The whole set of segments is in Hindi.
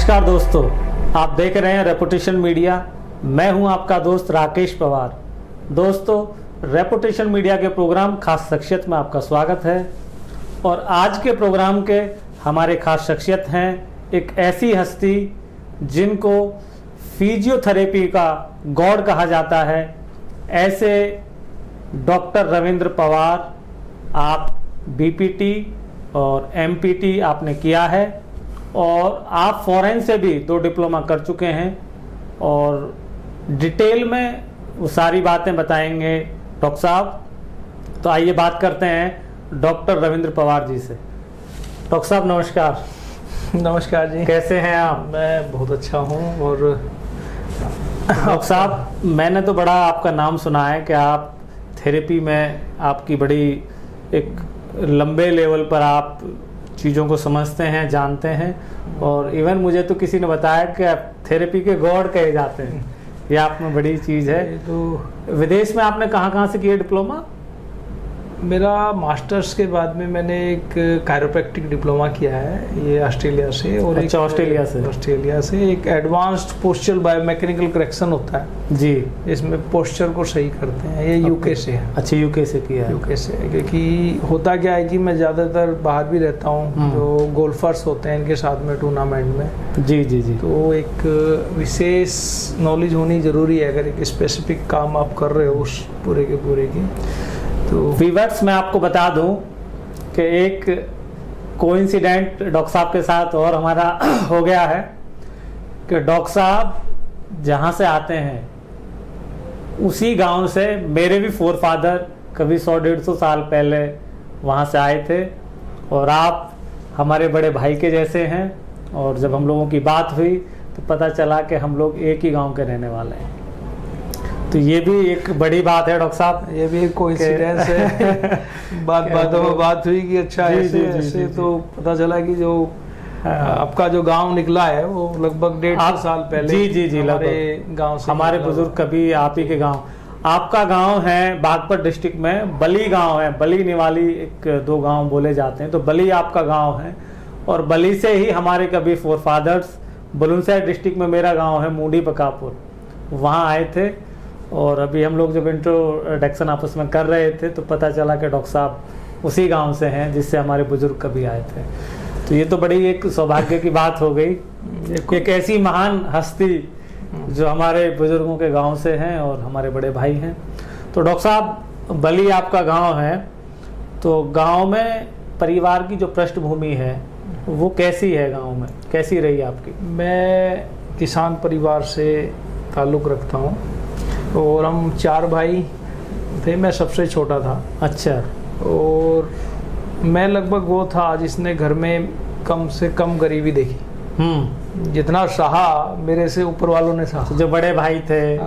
नमस्कार दोस्तों, आप देख रहे हैं रेपुटेशन मीडिया। मैं हूं आपका दोस्त राकेश पवार। दोस्तों, रेपुटेशन मीडिया के प्रोग्राम खास शख्सियत में आपका स्वागत है। और आज के प्रोग्राम के हमारे खास शख्सियत हैं एक ऐसी हस्ती जिनको फिजियोथेरेपी का गॉड कहा जाता है। ऐसे डॉक्टर रविंद्र पवार, आप बीपीटी और एमपीटी आपने किया है और आप फॉरेन से भी 2 डिप्लोमा कर चुके हैं और डिटेल में वो सारी बातें बताएंगे डॉक्टर साहब। तो आइए बात करते हैं डॉक्टर रविंद्र पवार जी से। डॉक्टर साहब नमस्कार। नमस्कार जी, कैसे हैं आप? मैं बहुत अच्छा हूं। और डॉक्टर साहब, मैंने तो बड़ा आपका नाम सुना है कि आप थेरेपी में आपकी बड़ी एक लंबे लेवल पर आप चीज़ों को समझते हैं, जानते हैं। और इवन मुझे तो किसी ने बताया कि आप थेरेपी के गॉड कहे जाते हैं। ये आप में बड़ी चीज़ है। तो विदेश में आपने कहाँ से किया डिप्लोमा? मेरा मास्टर्स के बाद में मैंने एक कायरोप्रैक्टिक डिप्लोमा किया है, ये ऑस्ट्रेलिया से। और अच्छा, ऑस्ट्रेलिया से एक एडवांस्ड पोस्चरल बायोमैकेनिकल करेक्शन होता है जी, इसमें पोस्चर को सही करते हैं। ये यूके से है। अच्छा, यूके से किया है। यूके से, क्योंकि होता क्या है कि मैं ज़्यादातर बाहर भी रहता हूँ, जो गोल्फर्स होते हैं इनके साथ में टूर्नामेंट में। जी जी जी। तो एक विशेष नॉलेज होनी ज़रूरी है अगर एक स्पेसिफिक काम आप कर रहे हो उस पूरे के पूरे की। तो व्यूअर्स, मैं आपको बता दूं कि एक कोइंसिडेंट डॉक्टर साहब के साथ और हमारा हो गया है कि डॉक्टर साहब जहां से आते हैं उसी गांव से मेरे भी फोरफादर कभी 100-150 साल पहले वहां से आए थे। और आप हमारे बड़े भाई के जैसे हैं। और जब हम लोगों की बात हुई तो पता चला कि हम लोग एक ही गांव के रहने वाले हैं। तो ये भी एक बड़ी बात है डॉक्टर साहब। ये भी एक कोइंसिडेंस है। बातों में बात हुई कि अच्छा ऐसे तो पता चला कि जो आपका जो गांव निकला है वो लगभग 150 साल पहले जी हमारे गांव से, हमारे बुजुर्ग कभी आप ही के गांव। आपका गांव है बागपत डिस्ट्रिक्ट में बली गांव है। बली निवाली 1-2 गांव बोले जाते हैं, तो बली आपका गांव है। और बली से ही हमारे कभी फोरफादर्स, बुलंदशहर डिस्ट्रिक्ट में मेरा गांव है मूडी बकापुर, वहाँ आए थे। और अभी हम लोग जब इंट्रोडक्शन आपस में कर रहे थे तो पता चला कि डॉक्टर साहब उसी गांव से हैं जिससे हमारे बुजुर्ग कभी आए थे। तो ये तो बड़ी एक सौभाग्य की बात हो गई, एक ऐसी महान हस्ती जो हमारे बुजुर्गों के गांव से हैं और हमारे बड़े भाई हैं। तो डॉक्टर साहब, बली आपका गांव है, तो गांव में परिवार की जो पृष्ठभूमि है वो कैसी है? गांव में कैसी रही आपकी? मैं किसान परिवार से ताल्लुक़ रखता हूँ और हम 4 भाई थे, मैं सबसे छोटा था। अच्छा। और मैं लगभग वो था जिसने घर में कम से कम गरीबी देखी। जितना सहा मेरे से ऊपर वालों ने सहा। जो बड़े भाई थे,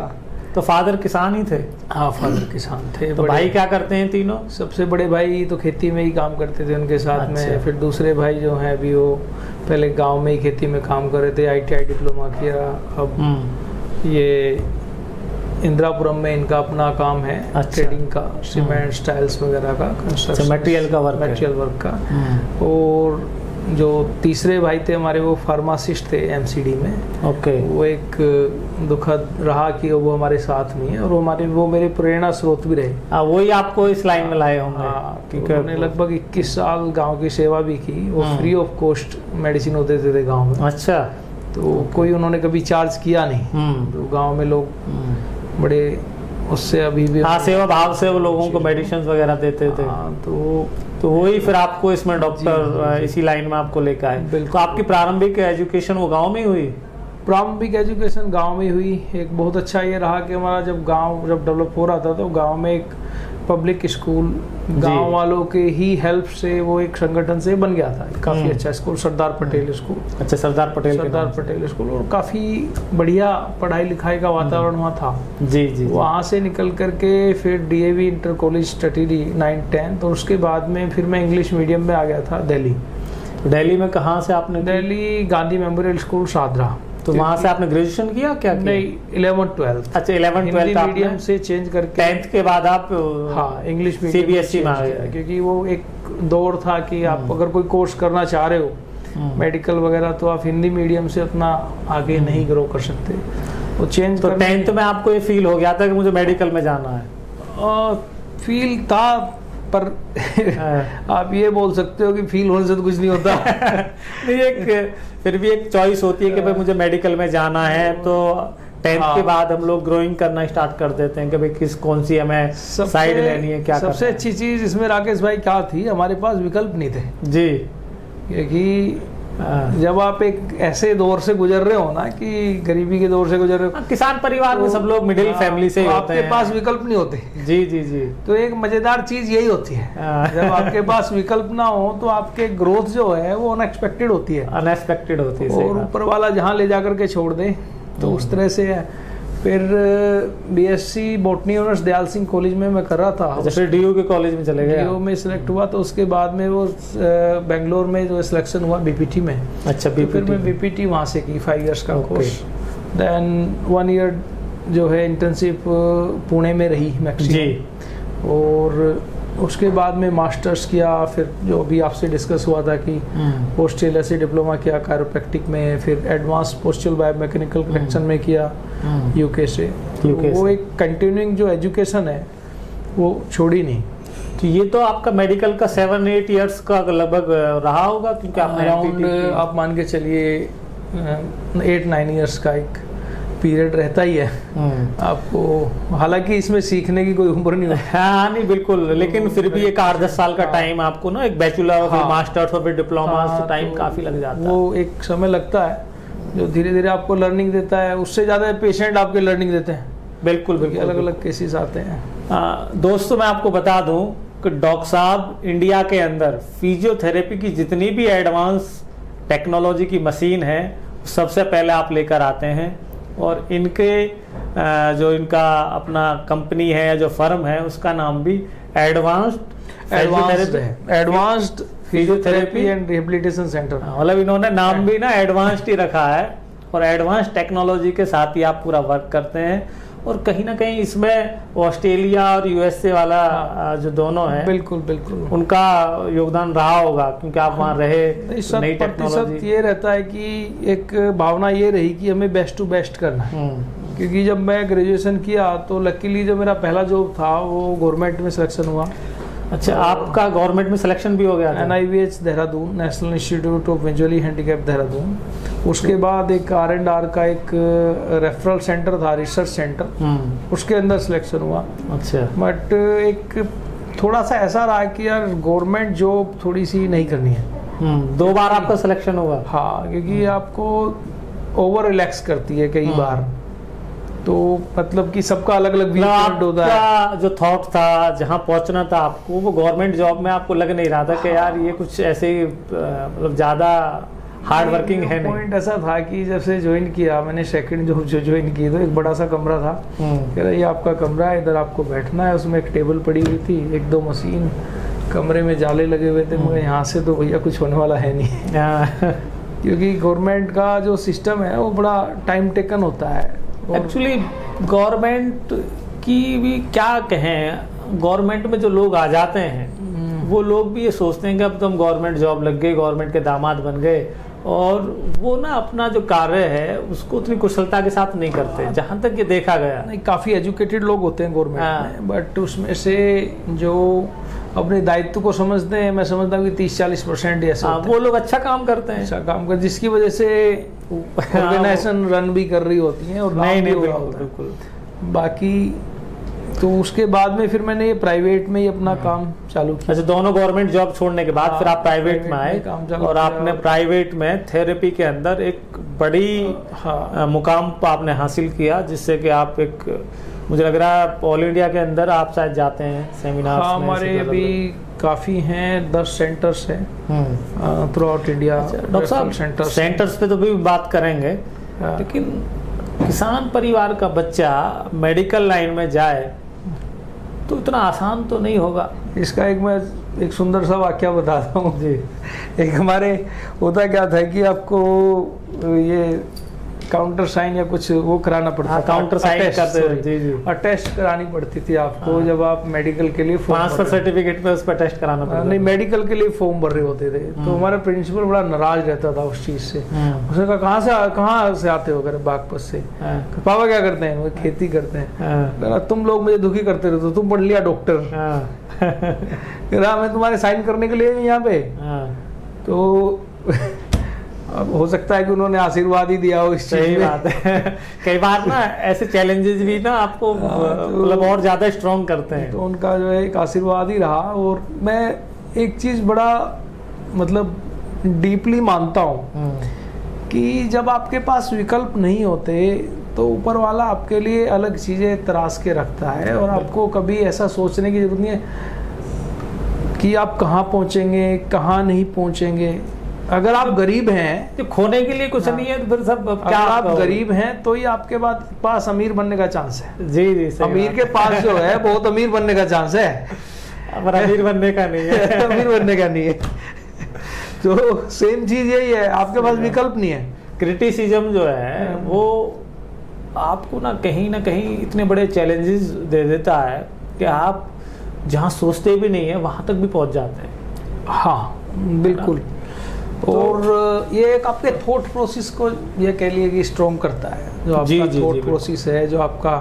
तो फादर किसान ही थे? हाँ, फादर किसान थे। तो भाई क्या करते हैं तीनों? सबसे बड़े भाई तो खेती में ही काम करते थे उनके साथ। अच्छा। में फिर दूसरे भाई जो हैं अभी वो पहले गांव में ही खेती में काम कर रहे थे, ITI डिप्लोमा किया। अब ये इंदिरापुरम में इनका अपना काम है। अच्छा। ट्रेडिंग का, सीमेंट टाइल्स वगैरह का, कंस्ट्रक्शन, मटेरियल वर्क का। और जो तीसरे भाई थे हमारे वो फार्मासिस्ट थे MCD में। ओके। वो एक दुखद रहा कि वो हमारे साथ में है और वो मेरे प्रेरणा स्रोत भी रहे। वही आपको इस लाइन में लाए होंगे। क्योंकि उन्होंने लगभग 21 साल गांव की सेवा भी की। वो फ्री ऑफ कॉस्ट मेडिसिन होते थे गांव में। अच्छा। तो कोई उन्होंने कभी चार्ज किया नहीं। तो गांव में लोग बड़े उससे अभी भी सेवा भाव से वो लोगों को मेडिसिन वगैरह देते थे। तो वही फिर आपको इसमें डॉक्टर इसी लाइन में आपको लेकर आए। तो आपकी प्रारंभिक एजुकेशन वो गांव में ही हुई? प्रारंभिक एजुकेशन गांव में हुई। एक बहुत अच्छा ये रहा कि हमारा जब गांव डेवलप हो रहा था तो गांव में एक पब्लिक स्कूल गांव वालों के ही हेल्प से वो एक संगठन से बन गया था। काफ़ी अच्छा स्कूल, सरदार पटेल स्कूल। अच्छा, सरदार पटेल स्कूल। और काफ़ी बढ़िया पढ़ाई लिखाई का वातावरण वहाँ था। जी जी। वहाँ से निकल करके फिर DAV इंटर कॉलेज स्टडी 9-10। तो उसके बाद में फिर मैं इंग्लिश मीडियम में आ गया था दिल्ली। दिल्ली में कहाँ से आपने? Delhi Gandhi memorial school Shahdara. तो वहाँ से आपने ग्रेजुएशन किया? क्या किया? नहीं, 11th-12th। अच्छा, 11th-12th मीडियम से चेंज करके 10th के बाद आप हाँ इंग्लिश CBSE में आ गए? क्योंकि वो एक दौर था कि आप अगर कोई कोर्स करना चाह रहे हो मेडिकल वगैरह, तो आप हिंदी मीडियम से उतना आगे नहीं ग्रो कर सकते। वो चेंज तो 10th में आपको ये फील हो गया था कि मुझे मेडिकल में जाना है? फील था, पर आप ये बोल सकते हो कि फील होने से तो कुछ नहीं होता। नहीं, एक फिर भी एक चॉइस होती है कि भाई मुझे मेडिकल में जाना है, तो 10th के बाद हम लोग ग्रोइंग करना स्टार्ट कर देते हैं कि भाई कौन सी हमें साइड लेनी है, क्या सबसे अच्छी चीज इसमें राकेश भाई क्या थी, हमारे पास विकल्प नहीं थे जी। क्योंकि जब आप एक ऐसे दौर से गुजर रहे हो ना, कि गरीबी के दौर से गुजर रहे हो, किसान परिवार में सब लोग मिडिल फैमिली से ही होते हैं, आपके पास विकल्प नहीं होते। जी जी जी। तो एक मजेदार चीज यही होती है, जब आपके पास विकल्प ना हो तो आपके ग्रोथ जो है वो अनएक्सपेक्टेड होती है, अनएक्सपेक्टेड होती है, और ऊपर वाला जहाँ ले जाकर के छोड़ दे, तो उस तरह से है। फिर BSc botany honours Dayal Singh college में मैं कर रहा था। फिर डीयू के कॉलेज में चले गए? डीयू में सिलेक्ट हुआ, तो उसके बाद में वो बेंगलोर में जो सिलेक्शन हुआ बीपीटी में। अच्छा, तो फिर मैं बीपीटी वहाँ से की 5 इयर्स का कोर्स, देन 1 ईयर जो है इंटर्नशिप पुणे में रही मैक्सिमम, और उसके बाद में मास्टर्स किया। फिर जो अभी आपसे डिस्कस हुआ था कि ऑस्ट्रेलिया से डिप्लोमा किया कायरोप्रैक्टिक में, फिर एडवांस पोस्चरल बायोमैकेनिकल करेक्शन में किया यूके से। तो वो एक कंटिन्यूइंग जो एजुकेशन है वो छोड़ी नहीं। तो ये तो आपका मेडिकल का 7-8 इयर्स का लगभग रहा होगा, क्योंकि अराउंड आप मान के चलिए 8-9 इयर्स का एक पीरियड रहता ही है आपको। हालांकि इसमें सीखने की कोई उम्र नहीं होती। हाँ नहीं बिल्कुल, लेकिन फिर भी एक 8-10 साल का टाइम आपको ना, एक बैचलर और फिर मास्टर्स और फिर डिप्लोमा, तो टाइम काफी लग जाता है। वो एक समय लगता है जो धीरे धीरे आपको लर्निंग देता है, उससे ज्यादा पेशेंट आपके लर्निंग देते हैं। बिल्कुल बिल्कुल, अलग अलग केसेस आते हैं। दोस्तों मैं आपको बता दूं कि डॉक्टर साहब इंडिया के अंदर फिजियोथेरेपी की जितनी भी एडवांस टेक्नोलॉजी की मशीन है सबसे पहले आप लेकर आते हैं, और इनके जो इनका अपना कंपनी है या जो फर्म है उसका नाम भी advanced physiotherapy and rehabilitation centre. मतलब इन्होंने नाम भी ना एडवांस्ड ही रखा है, और एडवांस टेक्नोलॉजी के साथ ही आप पूरा वर्क करते हैं। और कहीं ना कहीं इसमें ऑस्ट्रेलिया और यूएसए वाला जो दोनों है, बिल्कुल बिल्कुल उनका योगदान रहा होगा, क्योंकि आप वहाँ रहे। नई टेक्नोलॉजी ये रहता है कि एक भावना ये रही कि हमें बेस्ट टू बेस्ट करना है। क्योंकि जब मैं ग्रेजुएशन किया तो लकीली जो मेरा पहला जॉब था वो गवर्नमेंट में सिलेक्शन हुआ। अच्छा, आपका गवर्नमेंट में सिलेक्शन भी हो गया था? NIVH Dehradun, national institute of visually handicap Dehradun. उसके बाद एक R&R का एक रेफरल सेंटर था, रिसर्च सेंटर, उसके अंदर सिलेक्शन हुआ। अच्छा, बट एक थोड़ा सा ऐसा रहा कि यार गवर्नमेंट जॉब थोड़ी सी नहीं करनी है। 2 बार आपका सिलेक्शन हुआ? हाँ, क्योंकि आपको ओवर रिलैक्स करती है कई बार, तो मतलब कि सबका अलग अलग व्यू होता है। जो थॉट था जहाँ पहुँचना था आपको, वो गवर्नमेंट जॉब में आपको लग नहीं रहा था कि यार ये कुछ ऐसे ही मतलब ज़्यादा हार्ड वर्किंग है नहीं। पॉइंट ऐसा था कि जब से ज्वाइन किया मैंने, सेकंड जॉब जो ज्वाइन की, तो एक बड़ा सा कमरा था, कह रहा ये आपका कमरा है, इधर आपको बैठना है। उसमें एक टेबल पड़ी हुई थी, 1-2 मशीन, कमरे में जाले लगे हुए थे। मगर यहाँ से तो भैया कुछ होने वाला है नहीं। क्योंकि गवर्नमेंट का जो सिस्टम है वो बड़ा टाइम टेकन होता है। एक्चुअली गवर्नमेंट की भी क्या कहें, गवर्नमेंट में जो लोग आ जाते हैं वो लोग भी ये सोचते हैं कि अब तो हम गवर्नमेंट जॉब लग गए, गवर्नमेंट के दामाद बन गए, और वो ना अपना जो कार्य है उसको उतनी कुशलता के साथ नहीं करते, जहाँ तक ये देखा गया। नहीं, काफ़ी एजुकेटेड लोग होते हैं गवर्नमेंट में, बट उसमें से जो अपने दायित्व को समझते हैं, मैं समझता हूँ कि 30-40% ऐसे वो लोग अच्छा काम करते हैं, अच्छा काम कर, जिसकी वजह से ऑर्गेनाइजेशन रन भी कर रही होती है और नहीं बिल्कुल। बाकी तो उसके बाद में फिर मैंने ये प्राइवेट में ही अपना काम चालू किया। अच्छा, दोनों गवर्नमेंट जॉब छोड़ने के बाद फिर आप प्राइवेट में आए, और आपने प्राइवेट में थेरेपी के अंदर एक बड़ी मुकाम आपने हासिल किया, जिससे कि आप एक, मुझे लग रहा है ऑल इंडिया के अंदर आप शायद जाते हैं सेमिनार। हमारे अभी काफ़ी हैं, 10 सेंटर्स हैं थ्रू आउट इंडिया। डॉक्टर साहब सेंटर्स पे तो भी बात करेंगे, लेकिन किसान परिवार का बच्चा मेडिकल लाइन में जाए तो इतना आसान तो नहीं होगा। इसका मैं एक सुंदर सा वाक्य बताता हूँ जी। एक हमारे होता क्या था कि आपको ये काउंटर साइन या कुछ वो कराना पड़ता हाँ, था। काउंटर साइन अटेस्ट, करते sorry, जी जी। अटेस्ट करानी पड़ती थी आपको जब आप मेडिकल के लिए फॉर्म ट्रांसफर सर्टिफिकेट पे उस पर टेस्ट कराना पड़ता नहीं, मेडिकल के लिए फॉर्म भर रहे होते थे। तो हमारा प्रिंसिपल बड़ा नाराज रहता था उस चीज से। उसने कहा कहाँ से आते हो? अगर बागपत से। पापा क्या करते हैं? वो खेती करते हैं। तुम लोग मुझे दुखी करते रहते हो, तुम पढ़ लिया डॉक्टर। मैं तुम्हारे साइन करने के लिए यहाँ पे। तो अब हो सकता है कि उन्होंने आशीर्वाद ही दिया हो इस चीज में। बात है। कई बार ना ऐसे चैलेंजेस भी ना आपको मतलब और ज्यादा स्ट्रॉन्ग करते हैं। तो उनका जो है एक आशीर्वाद ही रहा। और मैं एक चीज बड़ा मतलब डीपली मानता हूँ कि जब आपके पास विकल्प नहीं होते तो ऊपर वाला आपके लिए अलग चीजें तराश के रखता है, और आपको कभी ऐसा सोचने की जरूरत नहीं है कि आप कहाँ पहुंचेंगे, कहाँ नहीं पहुंचेंगे। अगर आप गरीब हैं तो खोने के लिए कुछ नहीं है तो फिर सब क्या आप गरीब हैं तो ही आपके पास अमीर बनने का चांस है। जी जी, अमीर के पास जो है बहुत अमीर बनने का चांस है, पर अमीर बनने का नहीं है। अमीर बनने का नहीं है। तो सेम चीज यही है, आपके पास विकल्प नहीं है। क्रिटिसिज्म जो है वो आपको ना कहीं इतने बड़े चैलेंजेस दे देता है कि आप जहाँ सोचते भी नहीं है वहां तक भी पहुंच जाते हैं। हाँ बिल्कुल। और ये एक आपके थॉट प्रोसेस को ये कह लिए कि स्ट्रॉन्ग करता है। जो आपका थॉट प्रोसेस है, जो आपका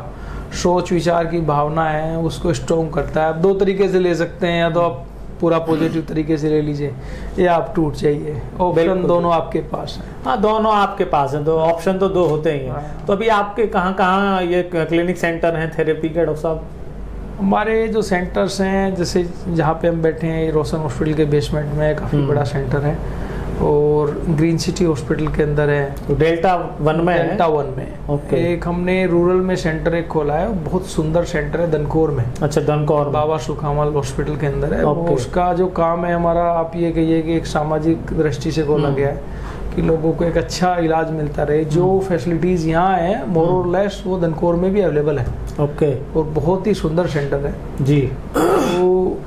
सोच विचार की भावना है, उसको स्ट्रॉन्ग करता है। आप दो तरीके से ले सकते हैं, या तो आप पूरा पॉजिटिव तरीके से ले लीजिए या आप टूट जाइए। ऑप्शन दोनों आपके पास है। हाँ, दोनों आपके पास है, दो ऑप्शन तो दो होते ही हैं। तो अभी आपके कहाँ ये क्लिनिक सेंटर हैं थेरेपी के डॉक्टर साहब? हमारे जो सेंटर्स हैं, जैसे जहाँ पे हम बैठे हैं, रोशन हॉस्पिटल के बेसमेंट में काफ़ी बड़ा सेंटर है, और ग्रीन सिटी हॉस्पिटल के अंदर है। तो डेल्टा 1 में है? डेल्टा 1 में। ओके। एक हमने रूरल में सेंटर एक खोला है, बहुत सुंदर सेंटर है दनकौर में। अच्छा, दनकौर बाबा सुखामल हॉस्पिटल के अंदर है। उसका जो काम है हमारा, आप ये कहिए कि एक सामाजिक दृष्टि से खोला गया है कि लोगों को एक अच्छा इलाज मिलता रहे। जो फैसिलिटीज यहाँ है मोर और लेस वो दनकौर में भी अवेलेबल है। ओके। और बहुत ही सुंदर सेंटर है जी। तो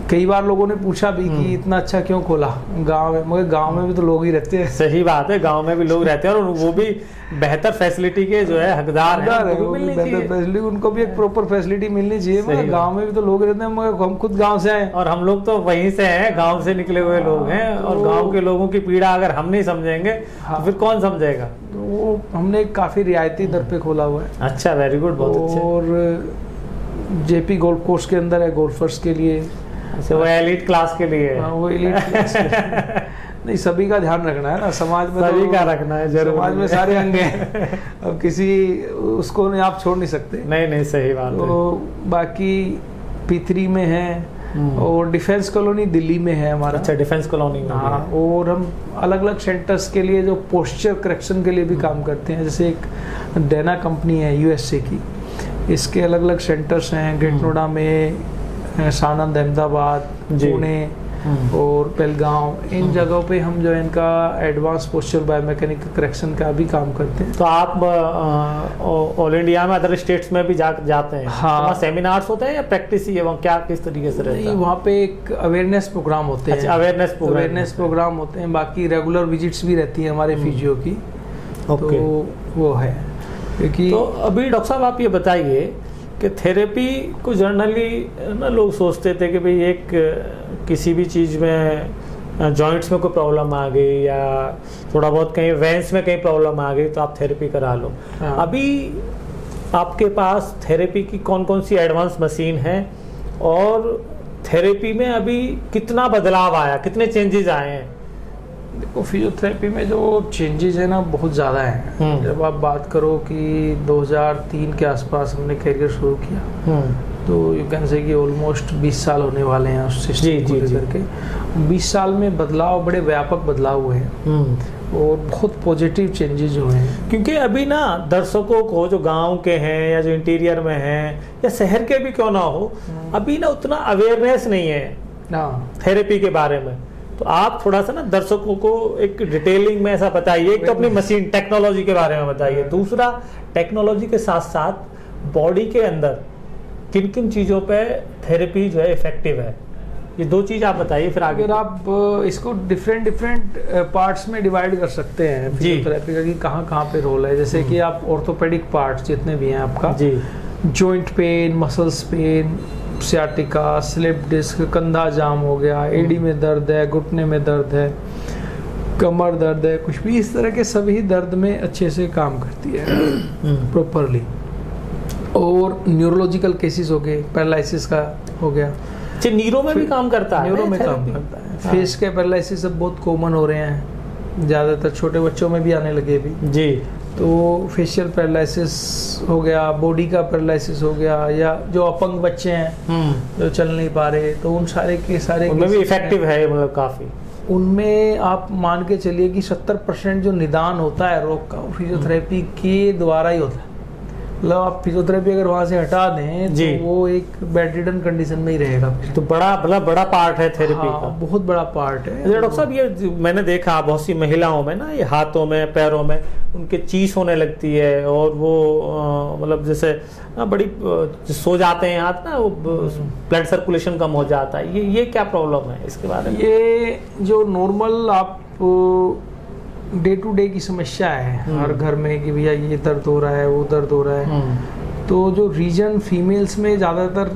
कई बार लोगों ने पूछा भी कि इतना अच्छा क्यों खोला गांव में, मगर गांव में भी तो लोग ही रहते हैं। सही बात है, गांव में भी लोग रहते हैं और वो भी बेहतर फैसिलिटी के जो है हकदार हैं। बेहतर फैसिलिटी, उनको भी एक प्रॉपर फैसिलिटी मिलनी चाहिए। मगर गांव में भी तो लोग रहते हैं, मगर हम खुद गांव से आए और हम लोग तो वहीं से हैं, गांव से निकले हुए लोग हैं। और गांव के लोगों की पीड़ा अगर हम नहीं समझेंगे तो फिर कौन समझेगा? तो वो हमने काफी रियायती दर पे खोला हुआ है। अच्छा, वेरी गुड, बहुत अच्छा। और जेपी गोल्फ कोर्स के अंदर है गोल्फर्स के लिए। अच्छा, वो एलीट क्लास के लिए? हाँ, वो एलीट क्लास नहीं, सभी का ध्यान रखना है ना, समाज में सभी का रखना है जरूर। समाज में सारे अंग हैं, अब किसी उसको नहीं आप छोड़ नहीं सकते। नहीं, सही बात है। तो बाकी P3 में है, और डिफेंस कॉलोनी दिल्ली में है हमारा। अच्छा, डिफेंस कॉलोनी में। हाँ, और हम अलग अलग सेंटर्स के लिए जो पोस्चर करेक्शन के लिए भी काम करते हैं। जैसे एक डेना कंपनी है USA की, इसके अलग अलग सेंटर्स हैं ग्रेट नोएडा में, सानंद, अहमदाबाद, पुणे और पेलगांव। इन जगहों पे हम जो है इनका एडवांस पोस्चर बायोमैकेनिकल करेक्शन का भी काम करते हैं। तो आप ऑल इंडिया में अदर स्टेट्स में भी जाते हैं? हाँ। वहाँ सेमिनार्स होते हैं या प्रैक्टिस ही है वहाँ, क्या किस तरीके से रहता है? वहाँ पे एक अवेयरनेस प्रोग्राम होते हैं। अच्छा, अवेयरनेस प्रोग्राम होते हैं। बाकी रेगुलर विजिट्स भी रहती हैं हमारे फिजियो की। ओके। तो वो है क्योंकि तो अभी डॉक्टर साहब आप ये बताइए कि थेरेपी को जनरली ना लोग सोचते थे कि भाई एक किसी भी चीज़ में जॉइंट्स में कोई प्रॉब्लम आ गई या थोड़ा बहुत कहीं वेंस में कहीं प्रॉब्लम आ गई तो आप थेरेपी करा लो। हाँ। अभी आपके पास थेरेपी की कौन कौन सी एडवांस मशीन है और थेरेपी में अभी कितना बदलाव आया, कितने चेंजेस आए हैं? देखो, फिजियोथेरेपी में जो चेंजेस है ना बहुत ज़्यादा हैं। जब आप बात करो कि 2003 के आसपास हमने करियर शुरू किया, तो यू कैन से कि ऑलमोस्ट 20 साल होने वाले हैं उस सिस्टम को लेकर के। 20 साल में बदलाव, बड़े व्यापक बदलाव हुए हैं और बहुत पॉजिटिव चेंजेस हुए हैं। क्योंकि अभी ना दर्शकों को जो गांव के हैं या जो इंटीरियर में हैं या शहर के भी क्यों ना हो, अभी ना उतना अवेयरनेस नहीं है थेरेपी के बारे में। तो आप थोड़ा सा ना दर्शकों को एक डिटेलिंग में ऐसा बताइए। एक तो अपनी मशीन टेक्नोलॉजी के बारे में बताइए, दूसरा टेक्नोलॉजी के साथ साथ बॉडी के अंदर किन किन चीज़ों पे थेरेपी जो है इफेक्टिव है। ये 2 चीज आप बताइए फिर आगे। अगर आप इसको डिफरेंट पार्ट्स में डिवाइड कर सकते हैं फिजियोथेरेपी का कि कहाँ कहाँ पे रोल है। जैसे कि आप ऑर्थोपेडिक पार्ट्स जितने भी हैं आपका, जी, joint pain, muscles pain, sciatica, slip disc, कंधा जाम हो गया, एडी में दर्द है, घुटने में दर्द है, कमर दर्द है, कुछ भी इस तरह के सभी दर्द में अच्छे से काम करती है प्रॉपरली। और न्यूरोलॉजिकल केसेस हो गए, पैरालिसिस का हो गया, अच्छा नीरो में भी काम करता है? न्यूरो में काम करता है। फेस के पैरालिसिस अब बहुत कॉमन हो रहे हैं, ज़्यादातर छोटे बच्चों में भी आने लगे अभी जी। तो फेशियल पैरालिसिस हो गया, बॉडी का पैरालिसिस हो गया, या जो अपंग बच्चे हैं जो चल नहीं पा रहे, तो उन सारे के सारे उनमें भी इफेक्टिव है मतलब काफ़ी। उनमें आप मान के चलिए कि 70% जो निदान होता है रोग का, वो फिजियोथेरेपी के द्वारा ही होता है। मतलब आप फिजियोथेरेपी अगर वहाँ से हटा दें जी, तो वो एक बेड रिडन कंडीशन में ही रहेगा। तो बड़ा मतलब बड़ा पार्ट है थेरेपी हाँ, का, बहुत बड़ा पार्ट है। डॉक्टर साहब ये मैंने देखा बहुत सी महिलाओं में ना, ये हाथों में पैरों में उनके चीस होने लगती है, और वो मतलब जैसे बड़ी सो जाते हैं हाथ ना, वो ब्लड सर्कुलेशन कम हो जाता है। ये क्या प्रॉब्लम है इसके बारे में? ये जो नॉर्मल आप डे टू डे की समस्या है हर घर में कि भैया ये दर्द हो रहा है, वो दर्द हो रहा है। तो जो रीजन फीमेल्स में ज़्यादातर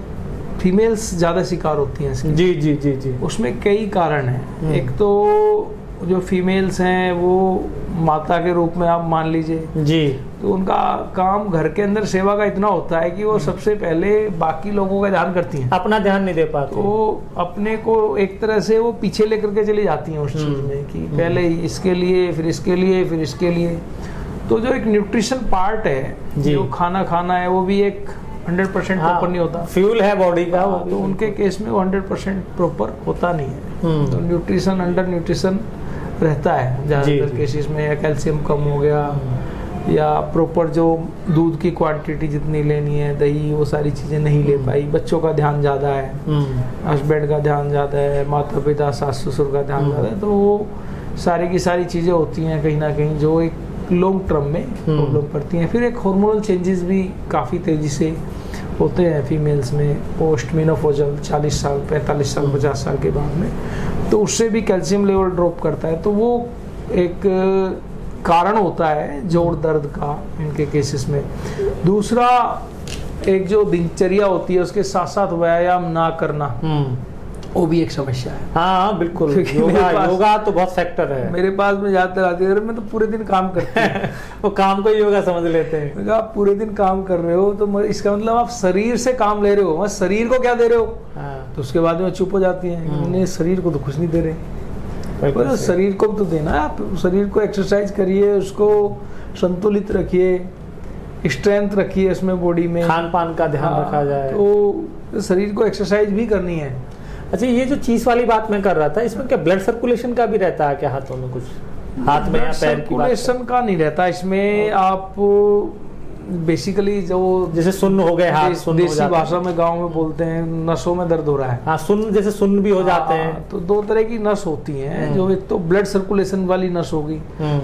फीमेल्स ज़्यादा शिकार होती हैं इसके। जी जी जी जी। उसमें कई कारण हैं। एक तो जो फीमेल्स हैं वो माता के रूप में आप मान लीजिए जी, तो उनका काम घर के अंदर सेवा का इतना होता है कि वो सबसे पहले बाकी लोगों का ध्यान करती हैं, अपना ध्यान नहीं दे पाते। तो अपने को एक तरह से वो पीछे लेकर के चली जाती हैं उस चीज में कि पहले इसके लिए, फिर इसके लिए, फिर इसके लिए। तो जो एक न्यूट्रिशन पार्ट है, जो खाना खाना है, वो भी एक 100% प्रॉपर नहीं होता। फ्यूल है बॉडी का, तो उनके केस में 100% प्रॉपर होता नहीं है। तो न्यूट्रिशन, अंडर न्यूट्रिशन रहता है ज़्यादातर केसेस में, या कैल्शियम कम हो गया, या प्रॉपर जो दूध की क्वांटिटी जितनी लेनी है, दही, वो सारी चीज़ें नहीं ले पाई। बच्चों का ध्यान ज़्यादा है, हस्बैंड का ध्यान ज़्यादा है, माता पिता सास ससुर का ध्यान ज़्यादा है, तो वो सारी की सारी चीज़ें होती हैं कहीं ना कहीं जो एक लॉन्ग टर्म में प्रॉब्लम पड़ती हैं। फिर एक हार्मोनल चेंजेस भी काफ़ी तेज़ी से होते हैं फीमेल्स में पोस्ट मेनोपॉजल 40 साल, 45 साल, 50 साल के बाद में, तो उससे भी कैल्शियम लेवल ड्रॉप करता है। तो वो एक कारण होता है जोड़ दर्द का इनके केसेस में। दूसरा, एक जो दिनचर्या होती है उसके साथ साथ व्यायाम ना करना, वो भी एक समस्या है। हाँ बिल्कुल, योगा तो बहुत फैक्टर है। मेरे पास में जाते रहते हैं, मैं तो पूरे दिन काम करते हैं वो काम को योगा समझ लेते हैं। आप पूरे दिन काम कर रहे हो तो इसका मतलब आप शरीर से काम ले रहे हो, मैं शरीर को क्या दे रहे हो? तो उसके बाद में चुप हो जाती है, मैंने शरीर को तो कुछ नहीं दे रहे। तो शरीर को तो देना है, आप शरीर को एक्सरसाइज करिए, उसको संतुलित रखिए, स्ट्रेंथ रखिए उसमें, बॉडी में खान पान का ध्यान रखा जाए, तो शरीर को एक्सरसाइज भी करनी है। अच्छा, ये जो चीज वाली बात मैं कर रहा था, इसमें क्या ब्लड सर्कुलेशन का भी रहता है क्या हाथों में? कुछ हाथ में या पैर की बात? सर्कुलेशन का नहीं रहता इसमें। आप बेसिकली जो जैसे सुन्न हो गए हाथ, देसी भाषा में गांव में बोलते हैं नसों में दर्द हो रहा है। हाँ, सुन्न, जैसे सुन्न भी हो जाते हैं। तो 2 तरह की नस होती हैं, जो एक तो ब्लड सर्कुलेशन वाली नस होगी,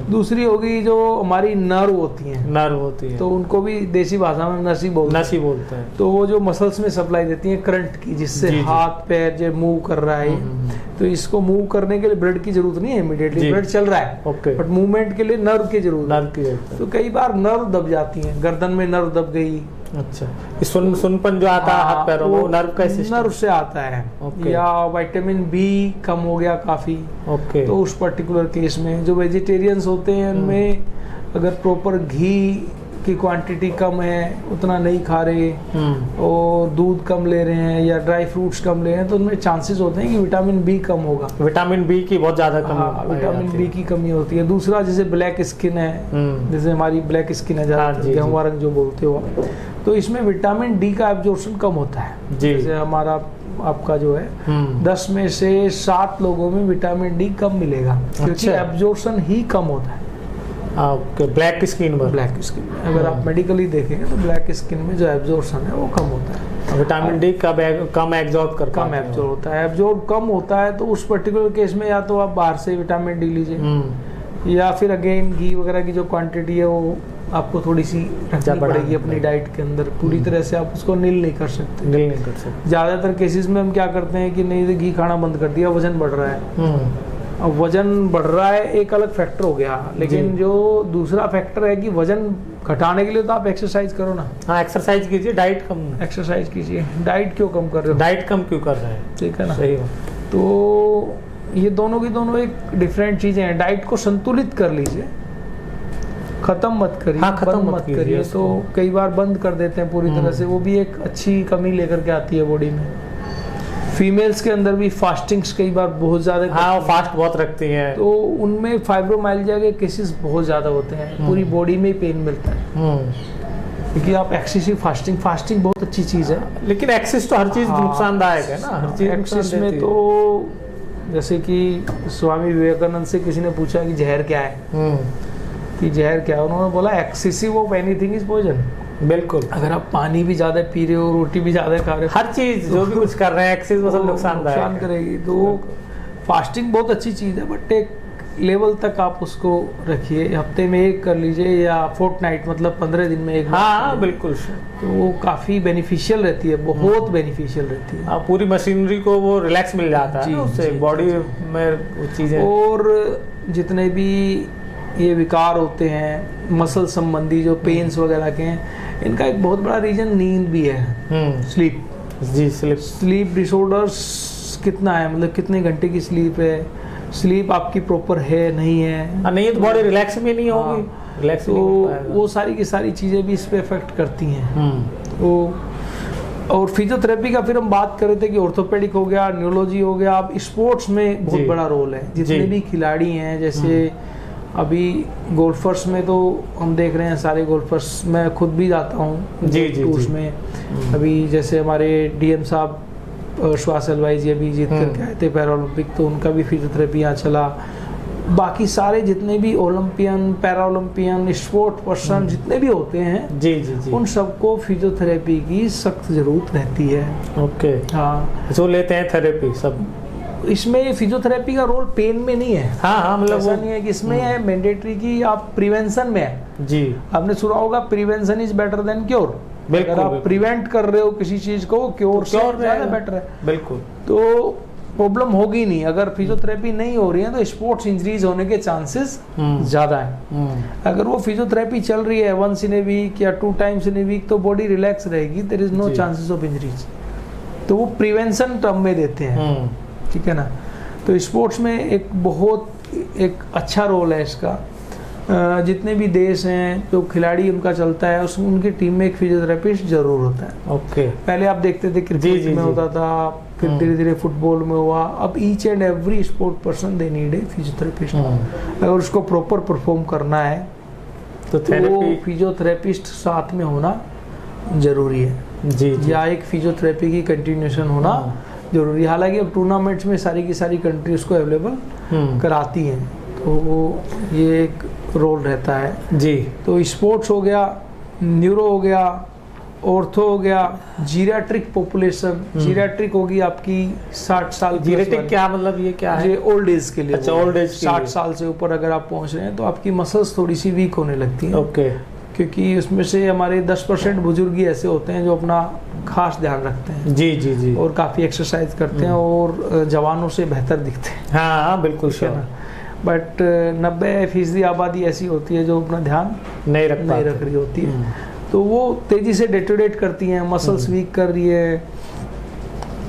दूसरी होगी जो हमारी नर्व होती हैं। नर्व होती है, तो उनको भी देसी भाषा में नस ही बोलते हैं। तो वो जो मसल्स में सप्लाई देती है करंट की, जिससे हाथ पैर जो मूव कर रहा है, तो इसको मूव करने के लिए ब्लड की जरूरत नहीं है, इमीडिएटली ब्लड चल रहा है, बट मूवमेंट के लिए नर्व की जरूरत है। तो कई बार नर्व दब जाती है, गर्दन में नर्व दब गई। अच्छा, सुनपन जो आता है हाथ पैरों में, वो नर्व का सिस्टम, नर्व से आता है। या विटामिन बी कम हो गया काफी, तो उस पर्टिकुलर केस में जो वेजिटेरियंस होते हैं उनमें अगर प्रॉपर घी की क्वांटिटी कम है, उतना नहीं खा रहे, और दूध कम ले रहे हैं या ड्राई फ्रूट्स कम ले रहे हैं, तो उनमें चांसेस होते हैं कि विटामिन बी कम होगा। विटामिन बी की बहुत ज्यादा कमी, हाँ, विटामिन बी की कमी होती है। दूसरा, जैसे ब्लैक स्किन है, जैसे हमारी ब्लैक स्किन है, गेहुआ रंग जो बोलते हो, तो इसमें विटामिन डी का एब्जॉर्प्शन कम होता है। जैसे हमारा आपका जो है 10 में से 7 लोगों में विटामिन डी कम मिलेगा, क्योंकि एब्जॉर्प्शन ही कम होता है ब्लैक स्किन में। ब्लैक स्किन में अगर आप मेडिकली देखेंगे तो ब्लैक स्किन में जो एब्जॉर्प्शन है वो कम होता है। विटामिन डी कम एब्जॉर्ब होता है। एब्जॉर्ब कम होता है तो उस पर्टिकुलर केस में या तो आप बाहर से विटामिन डी लीजिए, या फिर अगेन घी वगैरह की जो क्वांटिटी है वो आपको थोड़ी सी रखनी पड़ेगी अपनी डाइट के अंदर। पूरी तरह से आप उसको नील नहीं कर सकते। ज़्यादातर केसेस में हम क्या करते हैं कि नहीं, घी खाना बंद कर दिया, वजन बढ़ रहा है। अब वजन बढ़ रहा है एक अलग फैक्टर हो गया, लेकिन जो दूसरा फैक्टर है कि वजन घटाने के लिए तो आप एक्सरसाइज करो ना। हाँ, एक्सरसाइज कीजिए, डाइट कम एक्सरसाइज कीजिए। डाइट क्यों कम कर रहे हो? डाइट कम क्यों कर रहे हैं? ठीक है ना। सही हो। तो ये दोनों की दोनों एक डिफरेंट चीजें हैं। डाइट को संतुलित कर लीजिए, खत्म मत करिए। हाँ, खत्म मत करिए। तो कई बार बंद कर देते हैं पूरी तरह से, वो भी एक अच्छी कमी लेकर के आती है बॉडी में। फीमेल्स के अंदर भी फास्टिंग्स कई बार बहुत ज्यादा, हाँ, फास्ट बहुत रखती हैं, तो उनमें फाइब्रोमाइल्जिया के केसेस बहुत ज्यादा होते हैं। पूरी बॉडी में पेन मिलता है क्योंकि आप एक्सेसिव फास्टिंग बहुत अच्छी चीज है, लेकिन एक्सेस तो हर चीज नुकसानदायक है ना। हर चीज एक्सेस में तो जैसे कि स्वामी विवेकानंद से किसी ने पूछा कि जहर क्या है, कि जहर क्या है, उन्होंने बोला excessive of anything is poison. बिल्कुल। अगर आप पानी भी ज्यादा पी रहे हो, रोटी भी ज्यादा खा रहे हो, हर चीज जो भी कुछ कर रहे हैं एक्सेस मतलब नुकसान करेगी। तो फास्टिंग बहुत अच्छी चीज है, बट एक लेवल तक आप उसको रखिए। हफ्ते में एक कर लीजिए या फोर्टनाइट, मतलब 15 दिन में एक। हाँ, बिल्कुल। तो वो काफी बेनिफिशियल रहती है, बहुत बेनिफिशियल रहती है। पूरी मशीनरी को वो रिलैक्स मिल जाता है उससे, बॉडी में चीजें। और जितने भी ये विकार होते हैं मसल संबंधी, जो पेन्स वगैरह के हैं, इनका एक बहुत बड़ा रीजन नींद भी है। स्लीप। जी, स्लीप डिसऑर्डर्स कितना है, मतलब कितने घंटे की स्लीप है, स्लीप आपकी प्रॉपर है नहीं है, नहीं तो बॉडी रिलैक्स में नहीं होगी। रिलैक्स तो वो सारी की सारी चीजें भी इस पे इफेक्ट करती हैं। तो और फिजियोथेरेपी का फिर हम बात कर रहे थे कि ऑर्थोपेडिक हो गया, न्यूरोलॉजी हो गया। अब स्पोर्ट्स में बहुत बड़ा रोल है। जितने भी खिलाड़ी हैं, जैसे अभी गोल्फर्स में तो हम देख रहे हैं सारे गोल्फर्स, मैं खुद भी जाता हूँ टूर्स में। अभी जैसे हमारे डीएम साहब श्वास अलवाई जी अभी जीत करके आए थे पैरा ओलंपिक, तो उनका भी फिजियोथेरेपी यहाँ चला। बाकी सारे जितने भी Olympian, para Olympian, sport person जितने भी होते हैं, जी, उन सबको फिजियोथेरेपी की सख्त जरूरत रहती है। ओके। हाँ, जो लेते हैं थेरेपी सब। इसमें फिजियोथेरेपी का रोल पेन में नहीं है। हाँ, मतलब ऐसा नहीं है कि इसमें है मैंडेटरी की आप प्रिवेंशन में है। जी, आपने सुना होगा prevention is better than cure. अगर आप प्रिवेंट कर रहे हो किसी चीज को, क्योर से ज्यादा बेटर है। बिल्कुल। तो प्रॉब्लम होगी नहीं। अगर फिजियोथेरेपी नहीं हो रही है तो स्पोर्ट्स इंजरीज होने के चांसेस ज्यादा है। अगर वो फिजियोथेरेपी चल रही है वंस इन ए वीक या 2 टाइम्स इन ए वीक, तो बॉडी रिलैक्स रहेगी, there is no chances of injuries. तो वो प्रिवेंशन टर्म में देते हैं, ठीक है ना। तो स्पोर्ट्स में एक अच्छा रोल है इसका। जितने भी देश हैं जो खिलाड़ी उनका चलता है, उसमें उनकी टीम में एक फिजियोथेरेपिस्ट जरूर होता है। ओके। पहले आप देखते थे क्रिकेट में होता था, फिर धीरे धीरे फुटबॉल में हुआ। अब each and every sport person they need a physiotherapist. अगर उसको प्रॉपर परफॉर्म करना है तो फिजियोथेरेपिस्ट साथ में होना जरूरी है। जी। या एक फिजियोथेरेपी की कंटिन्यूएशन होना जरूरी है। हालांकि अब टूर्नामेंट्स में सारी की सारी कंट्री उसको अवेलेबल कराती हैं, तो ये एक रोल रहता है। जी। तो स्पोर्ट्स हो गया, न्यूरो हो गया, ऑर्थो हो गया, जीरियाट्रिक पॉपुलेशन। जीरियाट्रिक होगी आपकी 60 साल। जीरियाट्रिक क्या मतलब, ये क्या है? ये ओल्ड एज के लिए। अच्छा, ओल्ड एज 60 साल से ऊपर अगर आप पहुंच रहे हैं तो आपकी मसल्स थोड़ी सी वीक होने लगती हैं। ओके। क्योंकि उसमें से हमारे 10% बुजुर्ग ही ऐसे होते हैं जो अपना खास ध्यान रखते हैं। जी जी जी। और काफी एक्सरसाइज करते हैं और जवानों से बेहतर दिखते हैं। हाँ, बिल्कुल श्योर। बट 90% आबादी ऐसी होती है जो अपना ध्यान नहीं रख रही होती है, तो वो तेजी से डेटोरेट करती हैं, मसल्स वीक कर रही है।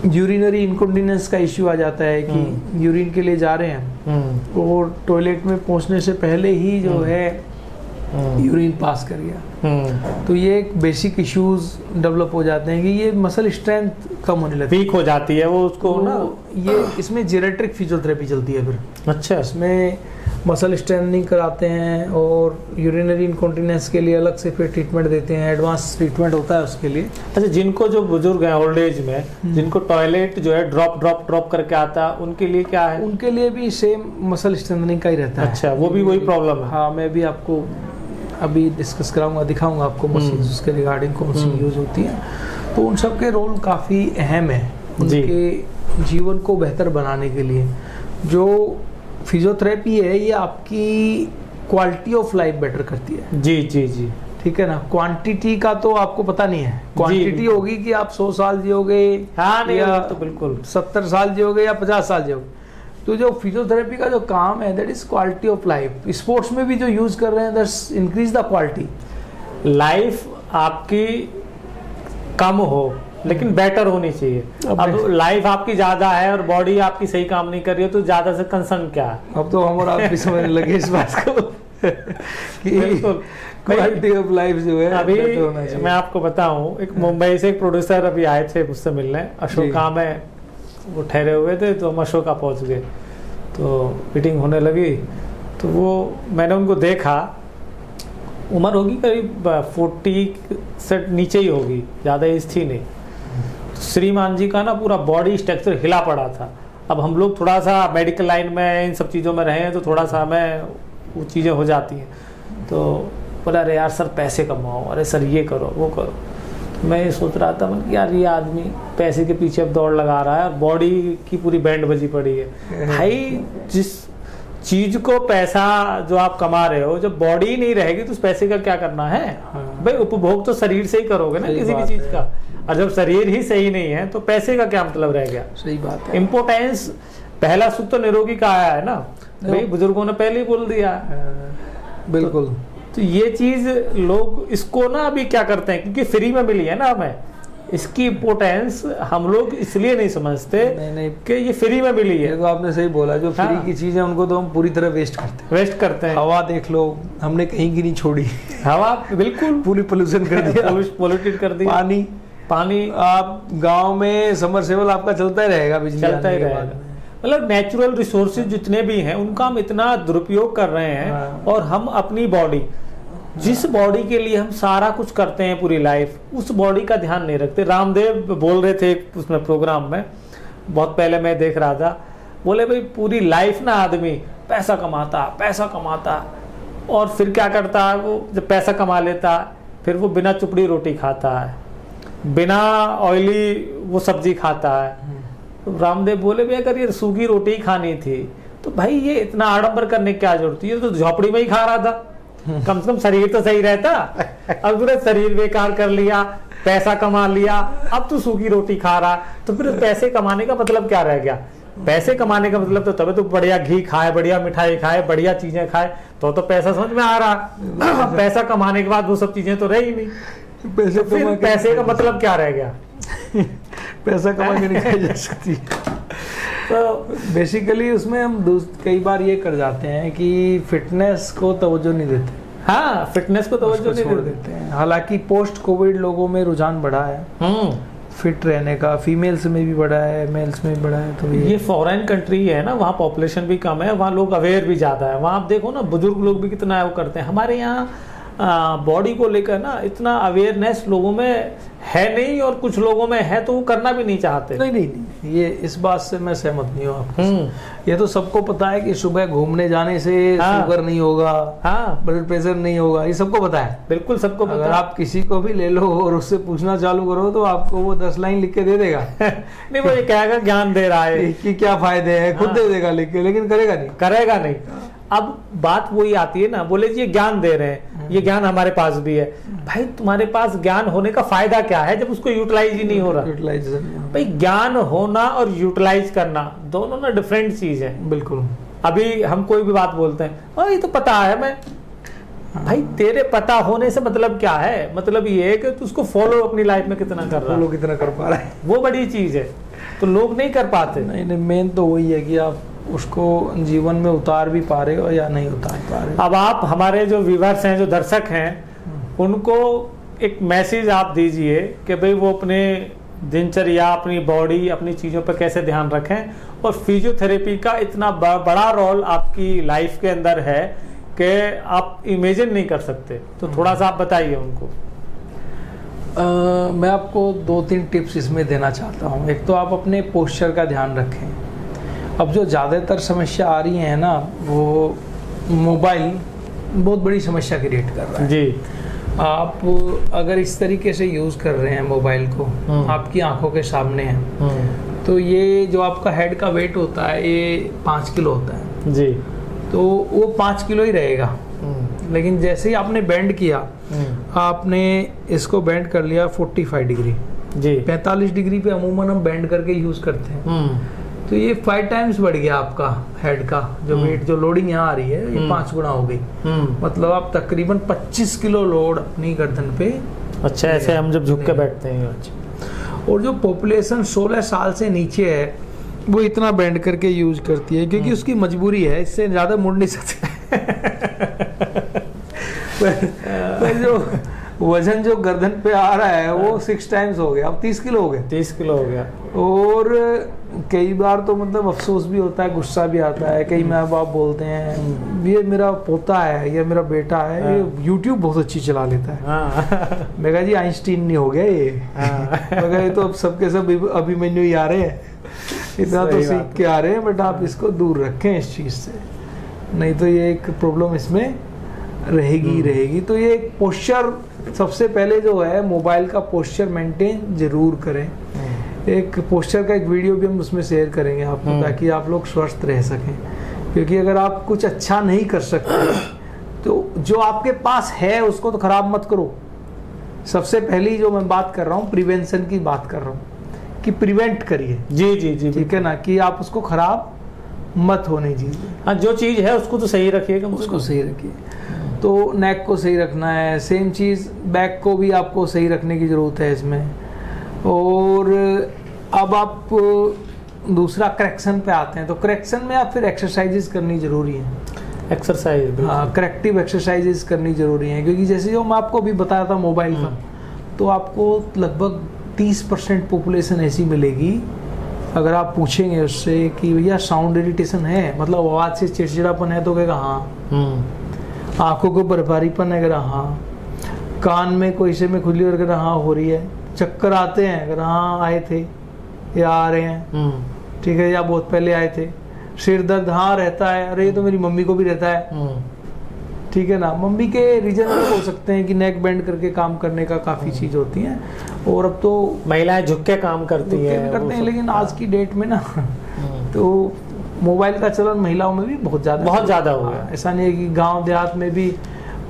यूरिनरी इनकॉन्टिनेंस का इश्यू आ जाता है कि यूरिन के लिए जा रहे हैं और टॉयलेट में पहुंचने से पहले ही जो है यूरिन पास कर गया, तो ये एक बेसिक इश्यूज डेवलप हो जाते हैं कि ये मसल स्ट्रेंथ कम होने लगती है, वीक हो जाती है वो उसको ना। ये इसमें जीरियाट्रिक फिजियोथेरेपी चलती है फिर। अच्छा। इसमें मसल स्ट्रेंथनिंग कराते हैं और यूरिनरी इनकॉन्टिनेंस के लिए अलग से फिर ट्रीटमेंट देते हैं, एडवांस ट्रीटमेंट होता है उसके लिए। अच्छा, जिनको जो बुजुर्ग हैं ओल्ड एज में, जिनको टॉयलेट जो है ड्रॉप करके आता है, उनके लिए क्या है? उनके लिए भी सेम मसल स्ट्रेंथनिंग का ही रहता है। अच्छा, वो भी वही प्रॉब्लम है? हाँ, मैं भी आपको अभी डिस्कस कराऊंगा, दिखाऊंगा आपको मशीन उसके रिगार्डिंग कौन सी यूज होती है। तो उन सब के रोल काफ़ी अहम है उनके जीवन को बेहतर बनाने के लिए। जो फिजियोथेरेपी है ये आपकी क्वालिटी ऑफ लाइफ बेटर करती है। जी जी जी। ठीक है ना, क्वांटिटी का तो आपको पता नहीं है, क्वांटिटी होगी कि आप 100 साल जियोगे, हाँ नहीं या तो बिल्कुल 70 साल जियोगे या 50 साल जियोगे। तो जो फिजियोथेरेपी का जो काम है that is quality of life. Sports में भी जो यूज कर रहे हैं that's increase the quality. Life आपकी कम हो लेकिन बेटर होनी चाहिए। अब लाइफ आपकी ज्यादा है और बॉडी आपकी सही काम नहीं कर रही है तो ज्यादा से कंसर्न क्या है? अब तो हम और आप भी समझने लगे इस बात को कि क्वालिटी ऑफ लाइफ जो है अभी मैं आपको बताऊं, एक मुंबई से एक प्रोड्यूसर अभी आए थे मुझसे मिलने, अशोका में वो ठहरे हुए थे, तो हम अशोका पहुंच गए, तो मीटिंग होने लगी, तो वो मैंने उनको देखा, उम्र होगी करीब 40 से नीचे ही होगी, ज़्यादा एज थी नहीं। श्रीमान जी का ना पूरा बॉडी स्ट्रक्चर हिला पड़ा था। अब हम लोग थोड़ा सा मेडिकल लाइन में इन सब चीज़ों में रहे हैं तो थोड़ा सा हमें वो चीज़ें हो जाती हैं। तो बोला अरे यार सर पैसे कमाओ, अरे सर ये करो वो करो। तो मैं ये सोच रहा था कि यार ये आदमी पैसे के पीछे अब दौड़ लगा रहा है और बॉडी की पूरी बैंड बजी पड़ी है। भाई जिस चीज को पैसा जो आप कमा रहे हो, जब बॉडी ही नहीं रहेगी तो उस पैसे का क्या करना है? भाई उपभोग तो शरीर से ही करोगे ना किसी भी चीज का, और जब शरीर ही सही नहीं है तो पैसे का क्या मतलब रह गया? सही बात है। इम्पोर्टेंस, पहला सुख तो निरोगी का आया है ना भाई, बुजुर्गों ने पहले ही बोल दिया। बिल्कुल। तो ये चीज लोग इसको ना अभी क्या करते हैं, क्योंकि फ्री में मिली है ना हमें, इसकी इम्पोर्टेंस हम लोग इसलिए नहीं समझते कि ये फ्री में मिली है। ये तो आपने सही बोला, जो फ्री की चीज है उनको तो हम पूरी तरह वेस्ट करते हैं। हवा देख लो, हमने कहीं की नहीं छोड़ी, हवा बिल्कुल पूरी पोल्यूशन कर दिया, पोल्यूटेड कर दिया। पानी आप गांव में समरसेबल आपका चलता ही रहेगा, बिजली चलता ही रहेगा। मतलब नेचुरल रिसोर्सेज जितने भी हैं उनका हम इतना दुरुपयोग कर रहे हैं, और हम अपनी बॉडी, जिस बॉडी के लिए हम सारा कुछ करते हैं पूरी लाइफ, उस बॉडी का ध्यान नहीं रखते। रामदेव बोल रहे थे उसमें प्रोग्राम में, बहुत पहले मैं देख रहा था, बोले भाई पूरी लाइफ ना आदमी पैसा कमाता और फिर क्या करता है वो, जब पैसा कमा लेता फिर वो बिना चुपड़ी रोटी खाता है, बिना ऑयली वो सब्जी खाता है। तो रामदेव बोले भाई अगर ये सूखी रोटी ही खानी थी तो भाई ये इतना आडंबर करने की क्या जरूरत है? ये तो झोपड़ी में ही खा रहा था, कम से कम शरीर तो सही रहता। अब पूरे शरीर बेकार कर लिया, पैसा कमा लिया, अब तू सूखी रोटी खा रहा, तो फिर पैसे कमाने का मतलब क्या रह गया? पैसे कमाने का मतलब तो तब तो बढ़िया घी खाए, बढ़िया मिठाई खाए, बढ़िया चीजें खाए तो पैसा समझ में आ रहा। पैसा कमाने के बाद वो सब चीजें तो रही नहीं, पैसे का मतलब क्या रह गया? पैसा कमा के नहीं खाई जा सकती। तो बेसिकली उसमें हम कई बार ये कर जाते हैं कि फिटनेस को तवज्जो नहीं देते। हाँ, फिटनेस को तवज्जो नहीं देते हैं। हालांकि पोस्ट कोविड लोगों में रुझान बढ़ा है फिट रहने का, फीमेल्स में भी बढ़ा है, मेल्स में भी बढ़ा है। तो ये फॉरेन कंट्री है ना, वहाँ पॉपुलेशन भी कम है, वहाँ लोग अवेयर भी ज्यादा है। वहाँ आप देखो ना, बुजुर्ग लोग भी कितना वो करते हैं। हमारे यहाँ बॉडी को लेकर ना इतना अवेयरनेस लोगों में है नहीं, और कुछ लोगों में है तो वो करना भी नहीं चाहते। नहीं, ये इस बात से मैं सहमत नहीं हूँ आपके। ये तो सबको पता है कि सुबह घूमने जाने से शुगर नहीं होगा, ब्लड प्रेशर नहीं होगा, ये सबको पता है। बिल्कुल सबको पता है। अगर आप किसी को भी ले लो और उससे पूछना चालू करो तो आपको वो 10 लाइन लिख के दे देगा। नहीं, वो ये कहेगा ज्ञान दे रहा है कि क्या फायदे हैं, खुद दे देगा लिख के, लेकिन करेगा नहीं। अब बात वही आती है ना, बोले जी ये ज्ञान दे रहे हैं, ये ज्ञान हमारे पास भी है। भाई तुम्हारे पास ज्ञान होने का फायदा क्या है जब उसको यूटिलाइज ही नहीं हो रहा? भाई ज्ञान होना और यूटिलाइज करना दोनों ना डिफरेंट चीज है। बिल्कुल। अभी हम कोई भी बात बोलते हैं, ये तो पता है मैं, भाई तेरे पता होने से मतलब क्या है? मतलब ये है कि तू उसको फॉलो अपनी लाइफ में कितना कर रहा है, कितना कर पा रहा है, वो बड़ी चीज है। तो लोग नहीं कर पाते। नहीं, मेन तो वही है कि आप उसको जीवन में उतार भी पा रहे हो या नहीं उतार पा रहे हो। अब आप हमारे जो व्यूवर्स हैं, जो दर्शक हैं, उनको एक मैसेज आप दीजिए कि भाई वो अपने दिनचर्या, अपनी बॉडी, अपनी चीज़ों पर कैसे ध्यान रखें, और फिजियोथेरेपी का इतना बड़ा रोल आपकी लाइफ के अंदर है कि आप इमेजिन नहीं कर सकते। तो थोड़ा सा आप बताइए उनको। मैं आपको 2-3 टिप्स इसमें देना चाहता हूँ। एक तो आप अपने पोस्चर का ध्यान रखें। अब जो ज़्यादातर समस्या आ रही है ना, वो मोबाइल बहुत बड़ी समस्या क्रिएट कर रहा है जी। आप अगर इस तरीके से यूज़ कर रहे हैं मोबाइल को, आपकी आंखों के सामने है, तो ये जो आपका हेड का वेट होता है ये 5 किलो होता है जी। तो वो 5 किलो ही रहेगा, लेकिन जैसे ही आपने बेंड किया, आपने इसको बेंड कर लिया 45 डिग्री जी 45 डिग्री पे अमूमन हम बेंड करके यूज करते हैं। तो ये 5 टाइम्स बढ़ गया आपका हेड का जो वेट, जो लोडिंग यहाँ आ रही है ये 5 गुना हो गई। मतलब आप तकरीबन 25 किलो लोड अपनी गर्दन पे। अच्छा, ऐसे हम जब झुक के बैठते हैं। और जो पॉपुलेशन 16 साल से नीचे है वो इतना बेंड करके यूज करती है क्योंकि उसकी मजबूरी है, इससे ज्यादा मुड़ नहीं सकते। पर जो वजन जो गर्दन पे आ रहा है वो 6 टाइम्स हो गया, अब 30 किलो हो गए। 30 किलो हो गया। और कई बार तो मतलब अफसोस भी होता है, गुस्सा भी आता है। कई माँ बाप बोलते हैं ये मेरा पोता है, ये मेरा बेटा है, ये यूट्यूब बहुत अच्छी चला लेता है। मैं कहा जी आइंस्टीन नहीं हो गया ये। मैं कहा ये तो अब सबके सब अभिमन्यु ही आ रहे हैं, इतना तो सीख के आ रहे हैं, बट आप इसको दूर रखें इस चीज से, नहीं तो ये एक प्रॉब्लम इसमें रहेगी रहेगी। तो ये एक पोस्चर सबसे पहले जो है, मोबाइल का पोस्चर मेंटेन जरूर करें। एक पोस्चर का एक वीडियो भी हम उसमें शेयर करेंगे आपको, ताकि आप लोग स्वस्थ रह सकें। क्योंकि अगर आप कुछ अच्छा नहीं कर सकते तो जो आपके पास है उसको तो खराब मत करो। सबसे पहली जो मैं बात कर रहा हूँ प्रिवेंशन की बात कर रहा हूँ कि प्रिवेंट करिए। जी जी जी, ठीक है ना, कि आप उसको खराब मत होने दीजिए। हाँ, जो चीज है उसको तो सही रखिएगा, उसको सही रखिए। तो नेक को सही रखना है, सेम चीज़ बैक को भी आपको सही रखने की ज़रूरत है इसमें। और अब आप दूसरा करेक्शन पे आते हैं, तो करेक्शन में आप फिर एक्सरसाइजेस करनी ज़रूरी है। एक्सरसाइज, हाँ, करेक्टिव एक्सरसाइजेस करनी ज़रूरी है। क्योंकि जैसे जो मैं आपको अभी बताया था मोबाइल का, तो आपको लगभग 30% पॉपुलेशन ऐसी मिलेगी, अगर आप पूछेंगे उससे कि भैया साउंड इरिटेशन है, मतलब आवाज़ से चिड़चिड़ापन है, तो कहेगा हाँ। आंखों को बर्फारीपन है, अगर हाँ। कान में कोई से में खुली और हाँ हो रही है। चक्कर आते हैं, अगर हाँ आए थे या आ रहे हैं, ठीक है, या बहुत पहले आए थे। सिर दर्द हाँ रहता है, अरे ये तो मेरी मम्मी को भी रहता है, ठीक है ना। मम्मी के रीजन हो सकते हैं कि नेक बेंड करके काम करने का काफ़ी चीज़ होती हैं। और अब तो महिलाएं झुक के काम करती हैं, लेकिन आज की डेट में ना तो मोबाइल का चलन महिलाओं में भी बहुत ज़्यादा हो गया। ऐसा नहीं है कि गांव देहात में भी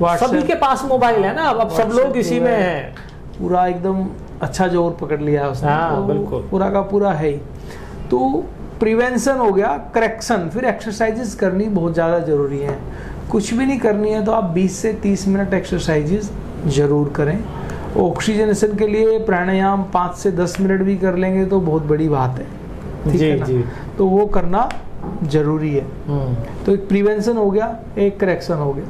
सभी के पास मोबाइल है ना, अब सब लोग इसी में हैं। पूरा एकदम अच्छा जोर पकड़ लिया है उसने। हाँ, तो बिल्कुल पूरा का पूरा है ही। तो प्रिवेंशन हो गया, करेक्शन, फिर एक्सरसाइजेस करनी बहुत ज़्यादा ज़रूरी है। कुछ भी नहीं करनी है तो आप 20 से 30 मिनट एक्सरसाइजेस ज़रूर करें। ऑक्सीजनेशन के लिए प्राणायाम 5 से 10 मिनट भी कर लेंगे तो बहुत बड़ी बात है, ठीक है ना? तो वो करना जरूरी है। तो एक प्रिवेंशन हो गया, एक करेक्शन हो गया।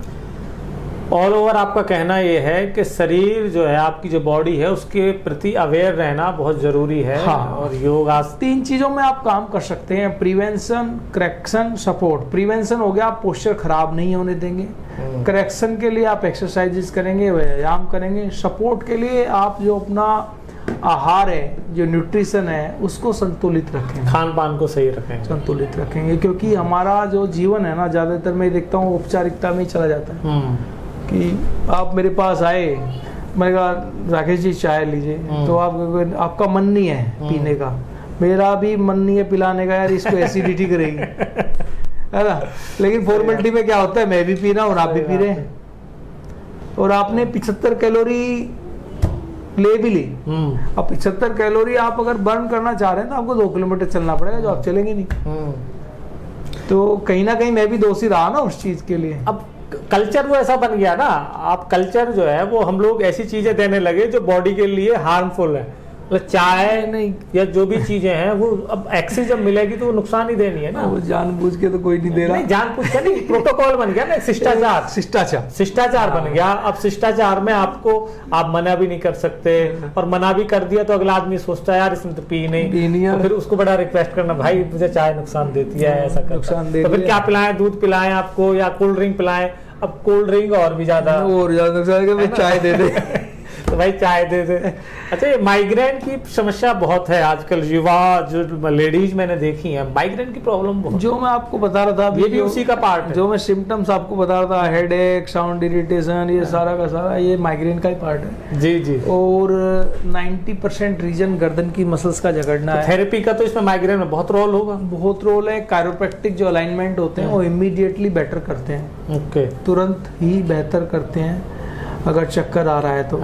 ऑल ओवर आपका कहना ये है कि शरीर जो है, आपकी जो बॉडी है, उसके प्रति अवेयर रहना बहुत जरूरी है। हाँ। और योगा, 3 चीजों में आप काम कर सकते हैं, प्रिवेंशन, करेक्शन, सपोर्ट। प्रिवेंशन हो गया, आप पोस्चर खराब नहीं होने देंगे। करेक्शन के लिए आप एक्सरसाइजेस करेंगे, व्यायाम करेंगे। सपोर्ट के लिए आप जो अपना आहार है, जो न्यूट्रिशन है, उसको संतुलित रखें, खान पान को सही रखें, संतुलित रखेंगे। क्योंकि हमारा जो जीवन है ना, ज्यादातर मैं देखता हूँ औपचारिकता में ही चला जाता है। कि आप मेरे पास आए, मैंने कहा राकेश जी चाय लीजिए, तो आपका मन नहीं है पीने का, मेरा भी मन नहीं है पिलाने का, यार इसको एसिडिटी करेगी, है ना। लेकिन फॉर्मेलिटी में क्या होता है, मैं भी पी रहा हूँ और आप भी पी रहे हैं, और आपने 75 कैलोरी ले भी ली। अब 75 कैलोरी आप अगर बर्न करना चाह रहे हैं तो आपको 2 किलोमीटर चलना पड़ेगा, जो आप चलेंगे नहीं। तो कहीं ना कहीं मैं भी दोषी रहा ना उस चीज के लिए। अब कल्चर वो ऐसा बन गया ना, आप कल्चर जो है वो हम लोग ऐसी चीजें देने लगे जो बॉडी के लिए हार्मफुल है। मतलब चाय नहीं या जो भी चीजें हैं वो अब एक्सेस जब मिलेगी तो वो नुकसान ही देनी है ना। वो जानबूझ के तो कोई नहीं दे रहा, जानबूझ के नहीं, प्रोटोकॉल बन गया ना, शिष्टाचार बन गया। अब शिष्टाचार में आपको आप मना भी नहीं कर सकते, और मना भी कर दिया तो अगला आदमी सोचता है यार इसने तो पी नहीं, तो फिर उसको बड़ा रिक्वेस्ट करना, भाई मुझे चाय नुकसान देती है, ऐसा नुकसान दे, तो फिर क्या पिलाएं, दूध पिलाएं आपको या कोल्ड ड्रिंक पिलाएं। अब कोल्ड ड्रिंक और भी ज्यादा नुकसान, चाय दे दे। तो भाई चाय दे दे। अच्छा, ये माइग्रेन की समस्या बहुत है आजकल, युवा जो लेडीज मैंने देखी हैं, माइग्रेन की प्रॉब्लम बहुत। जो मैं आपको बता रहा था, ये भी उसी का पार्ट है। जो मैं सिम्टम्स आपको बता रहा था, हेडेक, साउंड इरिटेशन, ये सारा का सारा ये माइग्रेन का ही पार्ट है। जी जी। और 90% रीजन गर्दन की मसल्स का जकड़ना है। थेरेपी का तो इसमें माइग्रेन में बहुत रोल होगा। बहुत रोल है। कायरोप्रैक्टिक जो अलाइनमेंट होते हैं वो इमीडिएटली बेटर करते हैं। ओके। तुरंत ही बेहतर करते हैं अगर चक्कर आ रहा है तो।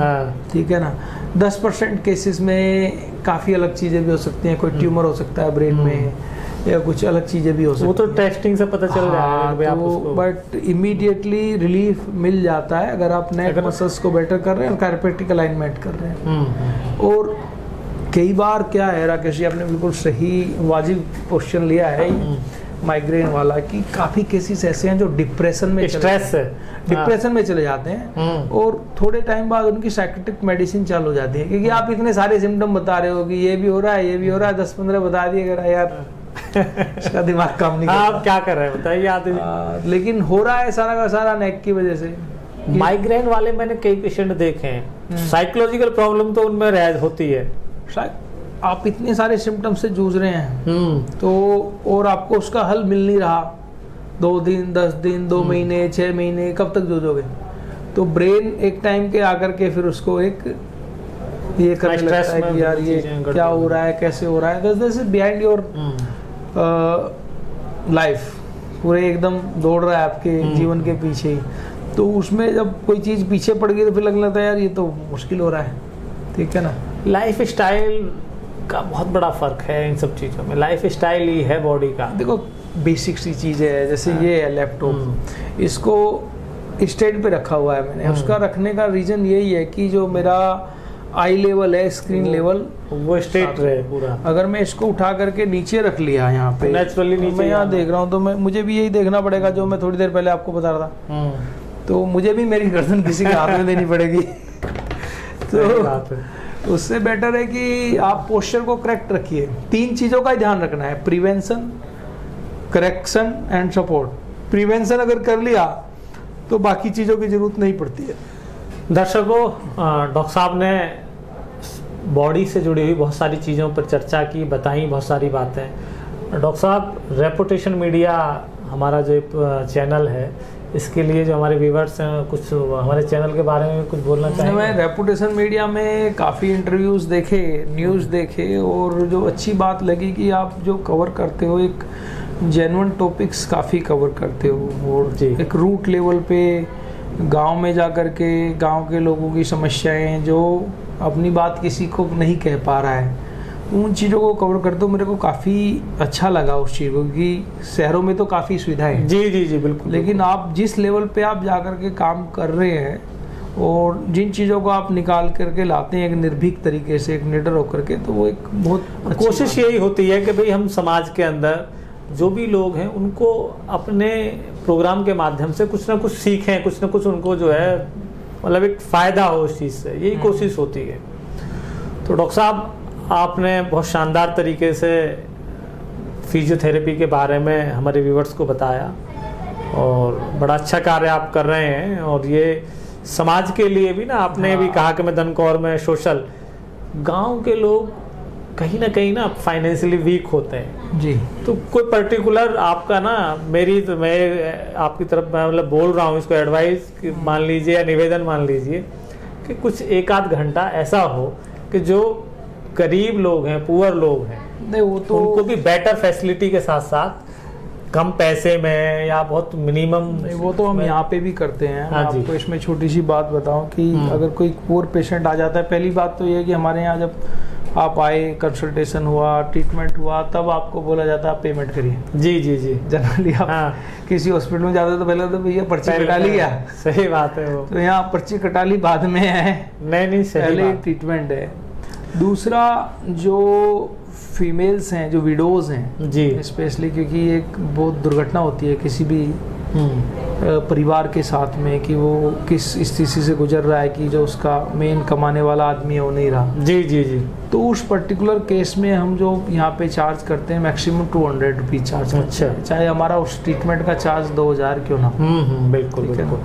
ठीक है ना। 10% केसेस में काफ़ी अलग चीज़ें भी हो सकती हैं। कोई ट्यूमर हो सकता है ब्रेन में, या कुछ अलग चीज़ें भी हो सकती हैं। वो तो टेस्टिंग से पता चल जाएगा। तो बट इमीडिएटली रिलीफ मिल जाता है अगर आप नेक मसल्स को बेटर कर रहे हैं और कायरोप्रैक्टिक अलाइनमेंट कर रहे हैं। और कई बार क्या है राकेश जी, आपने बिल्कुल सही वाजिब क्वेश्चन लिया है माइग्रेन वाला, कि काफ़ी केसेस ऐसे हैं जो डिप्रेशन में, स्ट्रेस है, डिप्रेशन में चले जाते हैं और थोड़े टाइम बाद उनकी साइकेट्रिक मेडिसिन चालू हो जाती है। क्योंकि आप इतने सारे सिम्टम बता रहे हो कि ये भी हो रहा है, ये भी हो रहा है, 10-15 बता दिए, अगर यार इसका दिमाग काम नहीं करता। आप क्या कर रहे हैं बताइए आदमी। लेकिन हो रहा है सारा का सारा नेक की वजह से। माइग्रेन वाले मैंने कई पेशेंट देखे हैं, साइकोलॉजिकल प्रॉब्लम तो उनमें रह होती है। आप इतने सारे सिम्टम से जूझ रहे हैं तो, और आपको उसका हल मिल नहीं रहा, 2 दिन, 10 दिन, 2 महीने, 6 महीने, कब तक जूझोगे? तो ब्रेन एक टाइम के आकर के फिर उसको एक ये करने लगता है कि यार ये क्या हो रहा है, कैसे हो रहा है। This is behind your life, पूरे एकदम दौड़ रहा है आपके जीवन के पीछे ही। तो उसमें जब कोई चीज़ पीछे पड़ गई तो फिर लगने लगता है यार ये तो मुश्किल हो रहा है। ठीक है ना। लाइफ स्टाइल का बहुत बड़ा फर्क है इन सब चीज़ों में। लाइफ स्टाइल ही है बॉडी का। देखो बेसिक सी चीज़ें है, जैसे ये है लैपटॉप, इसको स्टैंड पे रखा हुआ है मैंने। उसका रखने का रीज़न यही है कि जो मेरा आई लेवल है, स्क्रीन लेवल, वो स्ट्रेट रहे पूरा। अगर मैं इसको उठा करके नीचे रख लिया यहाँ पे, नेचुरली नीचे, मैं यहाँ देख रहा हूँ तो मुझे भी यही देखना पड़ेगा जो मैं थोड़ी देर पहले आपको बता रहा था। तो मुझे भी मेरी गर्दन किसी के हाथ में देनी पड़ेगी। तो उससे बेटर है कि आप पोस्चर को करेक्ट रखिए। 3 चीज़ों का ही ध्यान रखना है, prevention, correction and support. Prevention अगर कर लिया तो बाकी चीज़ों की जरूरत नहीं पड़ती है। दर्शकों, डॉक्टर साहब ने बॉडी से जुड़ी हुई बहुत सारी चीज़ों पर चर्चा की, बताई बहुत सारी बातें। डॉक्टर साहब, रेपुटेशन मीडिया हमारा जो चैनल है, इसके लिए जो हमारे व्यूवर्स हैं, कुछ हमारे चैनल के बारे में कुछ बोलना चाहेंगे? मैं रेपुटेशन मीडिया में काफ़ी इंटरव्यूज़ देखे, न्यूज़ देखे, और जो अच्छी बात लगी कि आप जो कवर करते हो एक जेन्युइन टॉपिक्स काफ़ी कवर करते हो, और एक रूट लेवल पे गांव में जा कर के गांव के लोगों की समस्याएं, जो अपनी बात किसी को नहीं कह पा रहा है, उन चीज़ों को कवर करते हो। मेरे को काफ़ी अच्छा लगा उस चीज़ को, क्योंकि शहरों में तो काफ़ी सुविधाएं। जी जी जी बिल्कुल। लेकिन आप जिस लेवल पे आप जा कर के काम कर रहे हैं और जिन चीज़ों को आप निकाल करके लाते हैं एक निर्भीक तरीके से, एक निडर होकर के, तो वो एक बहुत कोशिश यही होती है कि भाई हम समाज के अंदर जो भी लोग हैं उनको अपने प्रोग्राम के माध्यम से कुछ ना कुछ सीखें, कुछ ना कुछ उनको जो है मतलब एक फ़ायदा हो उस चीज़ से, यही कोशिश होती है। तो डॉक्टर साहब, आपने बहुत शानदार तरीके से फिजियोथेरेपी के बारे में हमारे व्यूवर्स को बताया, और बड़ा अच्छा कार्य आप कर रहे हैं। और ये समाज के लिए भी ना, आपने भी कहा कि मैं दनकौर में सोशल, गांव के लोग कहीं ना फाइनेंशियली वीक होते हैं जी। तो कोई पर्टिकुलर आपका ना, मैं आपकी तरफ मैं मतलब बोल रहा हूँ इसको एडवाइस मान लीजिए या निवेदन मान लीजिए कि कुछ 1-8 घंटा ऐसा हो कि जो गरीब लोग हैं, पुअर लोग हैं, नहीं वो तो उनको भी बेटर फैसिलिटी के साथ साथ कम पैसे में या बहुत मिनिमम, वो तो हम यहाँ पे भी करते हैं। मैं आपको इसमें छोटी सी बात बताऊं कि अगर कोई पुअर पेशेंट आ जाता है, पहली बात तो ये है कि हमारे यहाँ जब आप आए, कंसल्टेशन हुआ, ट्रीटमेंट हुआ, तब आपको बोला जाता है आप पेमेंट करिए। जी जी जी। जनरली आप किसी हॉस्पिटल में जाते तो पहले तो भैया पर्ची कटा ली क्या? सही बात है वो। तो यहाँ पर्ची कटा ली बाद में है, नहीं पहले ट्रीटमेंट है। दूसरा, जो फीमेल्स हैं, जो विडोज हैं जी, स्पेशली, क्योंकि एक बहुत दुर्घटना होती है किसी भी परिवार के साथ में कि वो किस स्थिति से गुजर रहा है कि जो उसका मेन कमाने वाला आदमी है वो नहीं रहा। जी जी जी। तो उस पर्टिकुलर केस में हम जो यहाँ पे चार्ज करते हैं मैक्सिमम 200 रुपीज़ चार्ज करते हैं, चाहे हमारा उस ट्रीटमेंट का चार्ज 2000 क्यों ना। बिल्कुल बिल्कुल।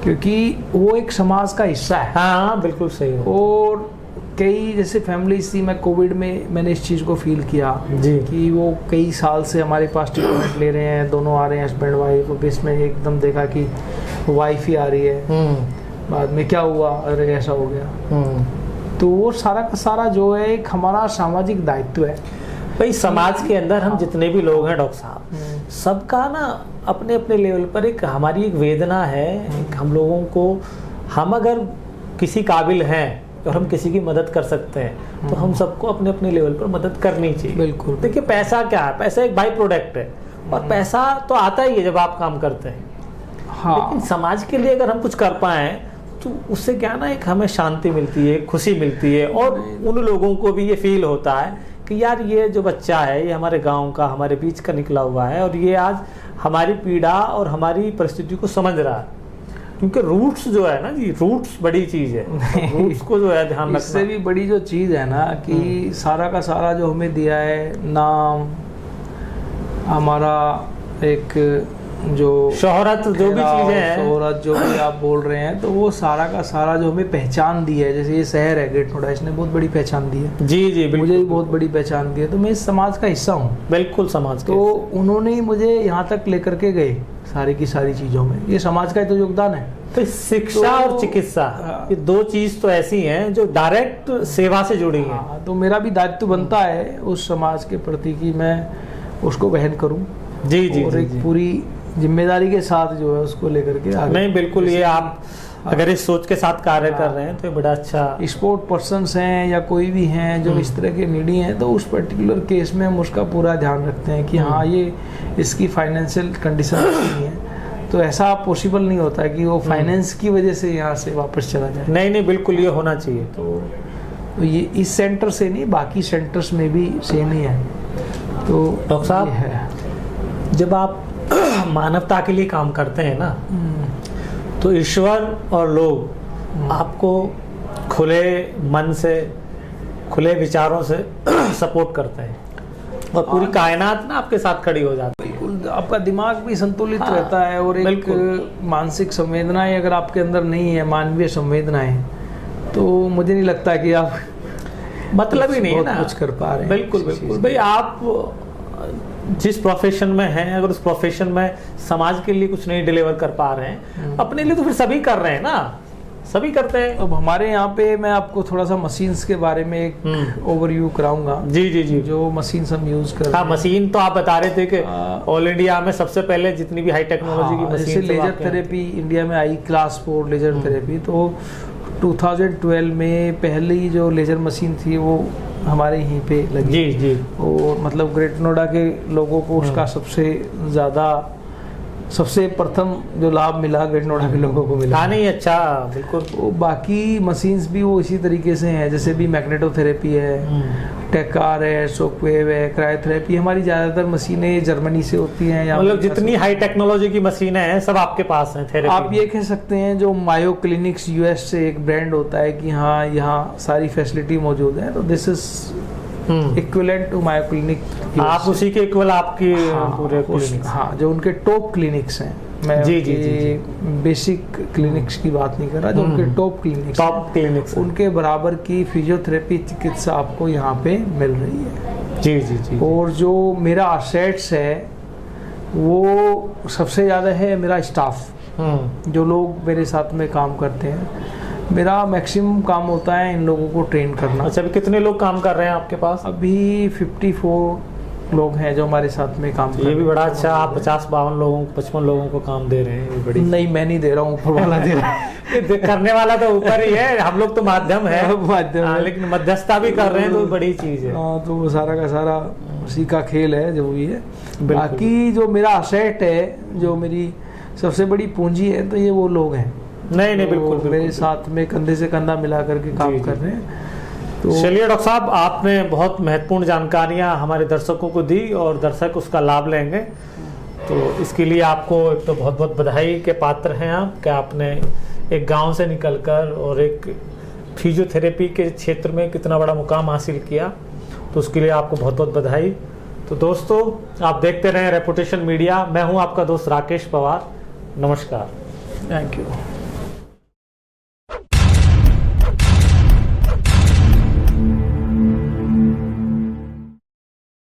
क्योंकि वो एक समाज का हिस्सा है। हाँ बिल्कुल सही है। और कई जैसे फैमिलीज थी, मैं कोविड में मैंने इस चीज़ को फील किया जी। कि वो कई साल से हमारे पास ट्रीटमेंट ले रहे हैं, दोनों आ रहे हैं हस्बैंड वाइफ, और बीच में एकदम देखा कि वाइफ ही आ रही है, बाद में क्या हुआ, अरे ऐसा हो गया। तो वो सारा का सारा जो है एक हमारा सामाजिक दायित्व है भाई। समाज के अंदर हम जितने भी लोग हैं डॉक्टर साहब, सबका ना अपने अपने लेवल पर एक हमारी एक वेदना है। एक हम लोगों को, हम अगर किसी काबिल हैं और हम किसी की मदद कर सकते हैं तो हम सबको अपने अपने लेवल पर मदद करनी चाहिए। बिल्कुल। देखिए पैसा क्या है, पैसा एक बाई प्रोडक्ट है और पैसा तो आता ही है जब आप काम करते हैं। हाँ। लेकिन समाज के लिए अगर हम कुछ कर पाए तो उससे क्या ना एक हमें शांति मिलती है, खुशी मिलती है, और उन लोगों को भी ये फील होता है कि यार ये जो बच्चा है ये हमारे गांव का, हमारे बीच का निकला हुआ है और ये आज हमारी पीड़ा और हमारी परिस्थिति को समझ रहा है। क्योंकि रूट्स जो है ना जी, रूट्स बड़ी चीज है, रूट्स को जो है ध्यान रखना। इससे भी बड़ी जो चीज है ना कि सारा का सारा जो हमें दिया है नाम, हमारा एक जो शोहरत, जो भी चीजें हैं, शोहरत जो भी आप बोल रहे हैं, तो वो सारा का सारा जो हमें पहचान दी है, जैसे ये शहर है ग्रेट नोएडा, इसने बहुत बड़ी पहचान दी है। जी जी बिल्कुल। मुझे भी बहुत बड़ी पहचान दी है, तो मैं इस समाज का हिस्सा हूँ। बिल्कुल समाज तो उन्होंने ही मुझे यहाँ तक लेकर के गए सारी की सारी चीजों में, ये समाज का तो योगदान है। तो शिक्षा और चिकित्सा, ये दो चीज तो ऐसी हैं जो डायरेक्ट सेवा से जुड़ी हैं। हाँ, तो मेरा भी दायित्व बनता है उस समाज के प्रति कि मैं उसको वहन करूं। जी जी और जी, एक जी। पूरी जिम्मेदारी के साथ जो है उसको लेकर के आगे। नहीं बिल्कुल, ये आप अगर इस सोच के साथ कार्य कर रहे हैं तो ये बड़ा अच्छा। स्पोर्ट पर्सन्स हैं या कोई भी हैं जो इस तरह के नीडी हैं, तो उस पर्टिकुलर केस में हम उसका पूरा ध्यान रखते हैं कि हाँ ये इसकी फाइनेंशियल कंडीशन अच्छी है, तो ऐसा पॉसिबल नहीं होता कि वो फाइनेंस की वजह से यहाँ से वापस चला जाए। नहीं नहीं बिल्कुल, ये होना चाहिए। तो ये इस सेंटर से नहीं, बाकी सेंटर्स में भी सेम ही है। तो डॉक्टर साहब, ये है। जब आप मानवता के लिए काम करते हैं ना, तो ईश्वर और लोग आपको खुले मन से, खुले विचारों से सपोर्ट करते हैं और पूरी कायनात ना आपके साथ खड़ी हो जाती है। बिल्कुल, आपका दिमाग भी संतुलित हाँ, रहता है, और एक बिल्कुल। मानसिक संवेदनाएं अगर आपके अंदर नहीं है, मानवीय संवेदनाएं, तो मुझे नहीं लगता कि आप मतलब ही नहीं है ना कुछ कर पा रहे हैं। बिल्कुल बिल्कुल भाई, आप जिस प्रोफेशन में हैं, अगर उस प्रोफेशन में समाज के लिए कुछ नहीं डिलीवर कर पा रहे हैं, अपने लिए तो फिर सभी कर रहे हैं ना, सभी करते हैं। अब हमारे यहाँ पे मैं आपको थोड़ा सा मशीन्स के बारे में एक ओवरव्यू कराऊंगा। जी जी जी। जो मशीन्स हम यूज कर रहे हाँ, हैं, मशीन तो आप बता रहे थे कि ऑल इंडिया में सबसे पहले जितनी भी हाई टेक्नोलॉजी की जैसे मशीन लेजर थेरेपी इंडिया में आई, क्लास 4 लेजर थेरेपी, तो 2012 में पहली जो लेजर मशीन थी वो हमारे यहीं पे लगी। जी जी। और मतलब ग्रेट नोएडा के लोगों को उसका सबसे प्रथम जो लाभ मिला ग्रेट नोएडा के लोगों को मिला। हाँ नहीं, अच्छा बिल्कुल। वो बाकी मशीन्स भी वो इसी तरीके से हैं, जैसे भी मैग्नेटोथेरेपी है, टेकार है, शॉकवेव है, क्रायोथेरेपी। हमारी ज़्यादातर मशीनें जर्मनी से होती हैं। मतलब जितनी हाई टेक्नोलॉजी की मशीनें हैं सब आपके पास हैं थेरेपी। आप ये कह सकते हैं जो मायो क्लिनिक्स यूएस से एक ब्रांड होता है कि हाँ यहाँ सारी फैसिलिटी मौजूद है, तो this is equivalent to Mayo Clinic. आप उसी के इक्वल आपकी पूरे क्लिनिक। हाँ, जो उनके टॉप क्लिनिक्स हैं। मैं जी जी जी। बेसिक क्लिनिक्स की बात नहीं कर रहा, जो उनके टॉप क्लिनिक्स, उनके बराबर की फिजियोथेरेपी चिकित्सा आपको यहाँ पे मिल रही है। जी जी जी। और जो मेरा असेट्स है वो सबसे ज़्यादा है मेरा स्टाफ, जो लोग मेरे साथ में काम करते हैं। मेरा मैक्सिमम काम होता है इन लोगों को ट्रेन करना। अच्छा, अभी कितने लोग काम कर रहे हैं आपके पास? अभी 54 लोग हैं जो हमारे साथ में काम कर रहे हैं। ये भी बड़ा अच्छा, आप 50-52 लोगों, 55 लोगों को काम दे रहे हैं, ये बड़ी। नहीं, मैं नहीं दे रहा हूँ, ऊपर वाला दे रहा है। करने वाला तो ऊपर ही है, हम लोग तो माध्यम है। माध्यम है। लेकिन मध्यस्थता भी कर रहे हैं तो बड़ी चीज है। तो वो सारा का सारा उसी का खेल है जो भी है। बाकी जो मेरा असेट है, जो मेरी सबसे बड़ी पूंजी है, तो ये वो लोग हैं। नहीं नहीं बिल्कुल, मेरे साथ में कंधे से कंधा मिला करके काम कर रहे हैं। तो चलिए डॉक्टर साहब, आपने बहुत महत्वपूर्ण जानकारियां हमारे दर्शकों को दी और दर्शक उसका लाभ लेंगे, तो इसके लिए आपको एक तो बहुत बहुत बधाई के पात्र हैं आप, कि आपने एक गांव से निकलकर और एक फिजियोथेरेपी के क्षेत्र में कितना बड़ा मुकाम हासिल किया, तो उसके लिए आपको बहुत बहुत बधाई। तो दोस्तों, आप देखते रहें रेपुटेशन मीडिया। मैं हूं आपका दोस्त राकेश पवार। नमस्कार। Thank you.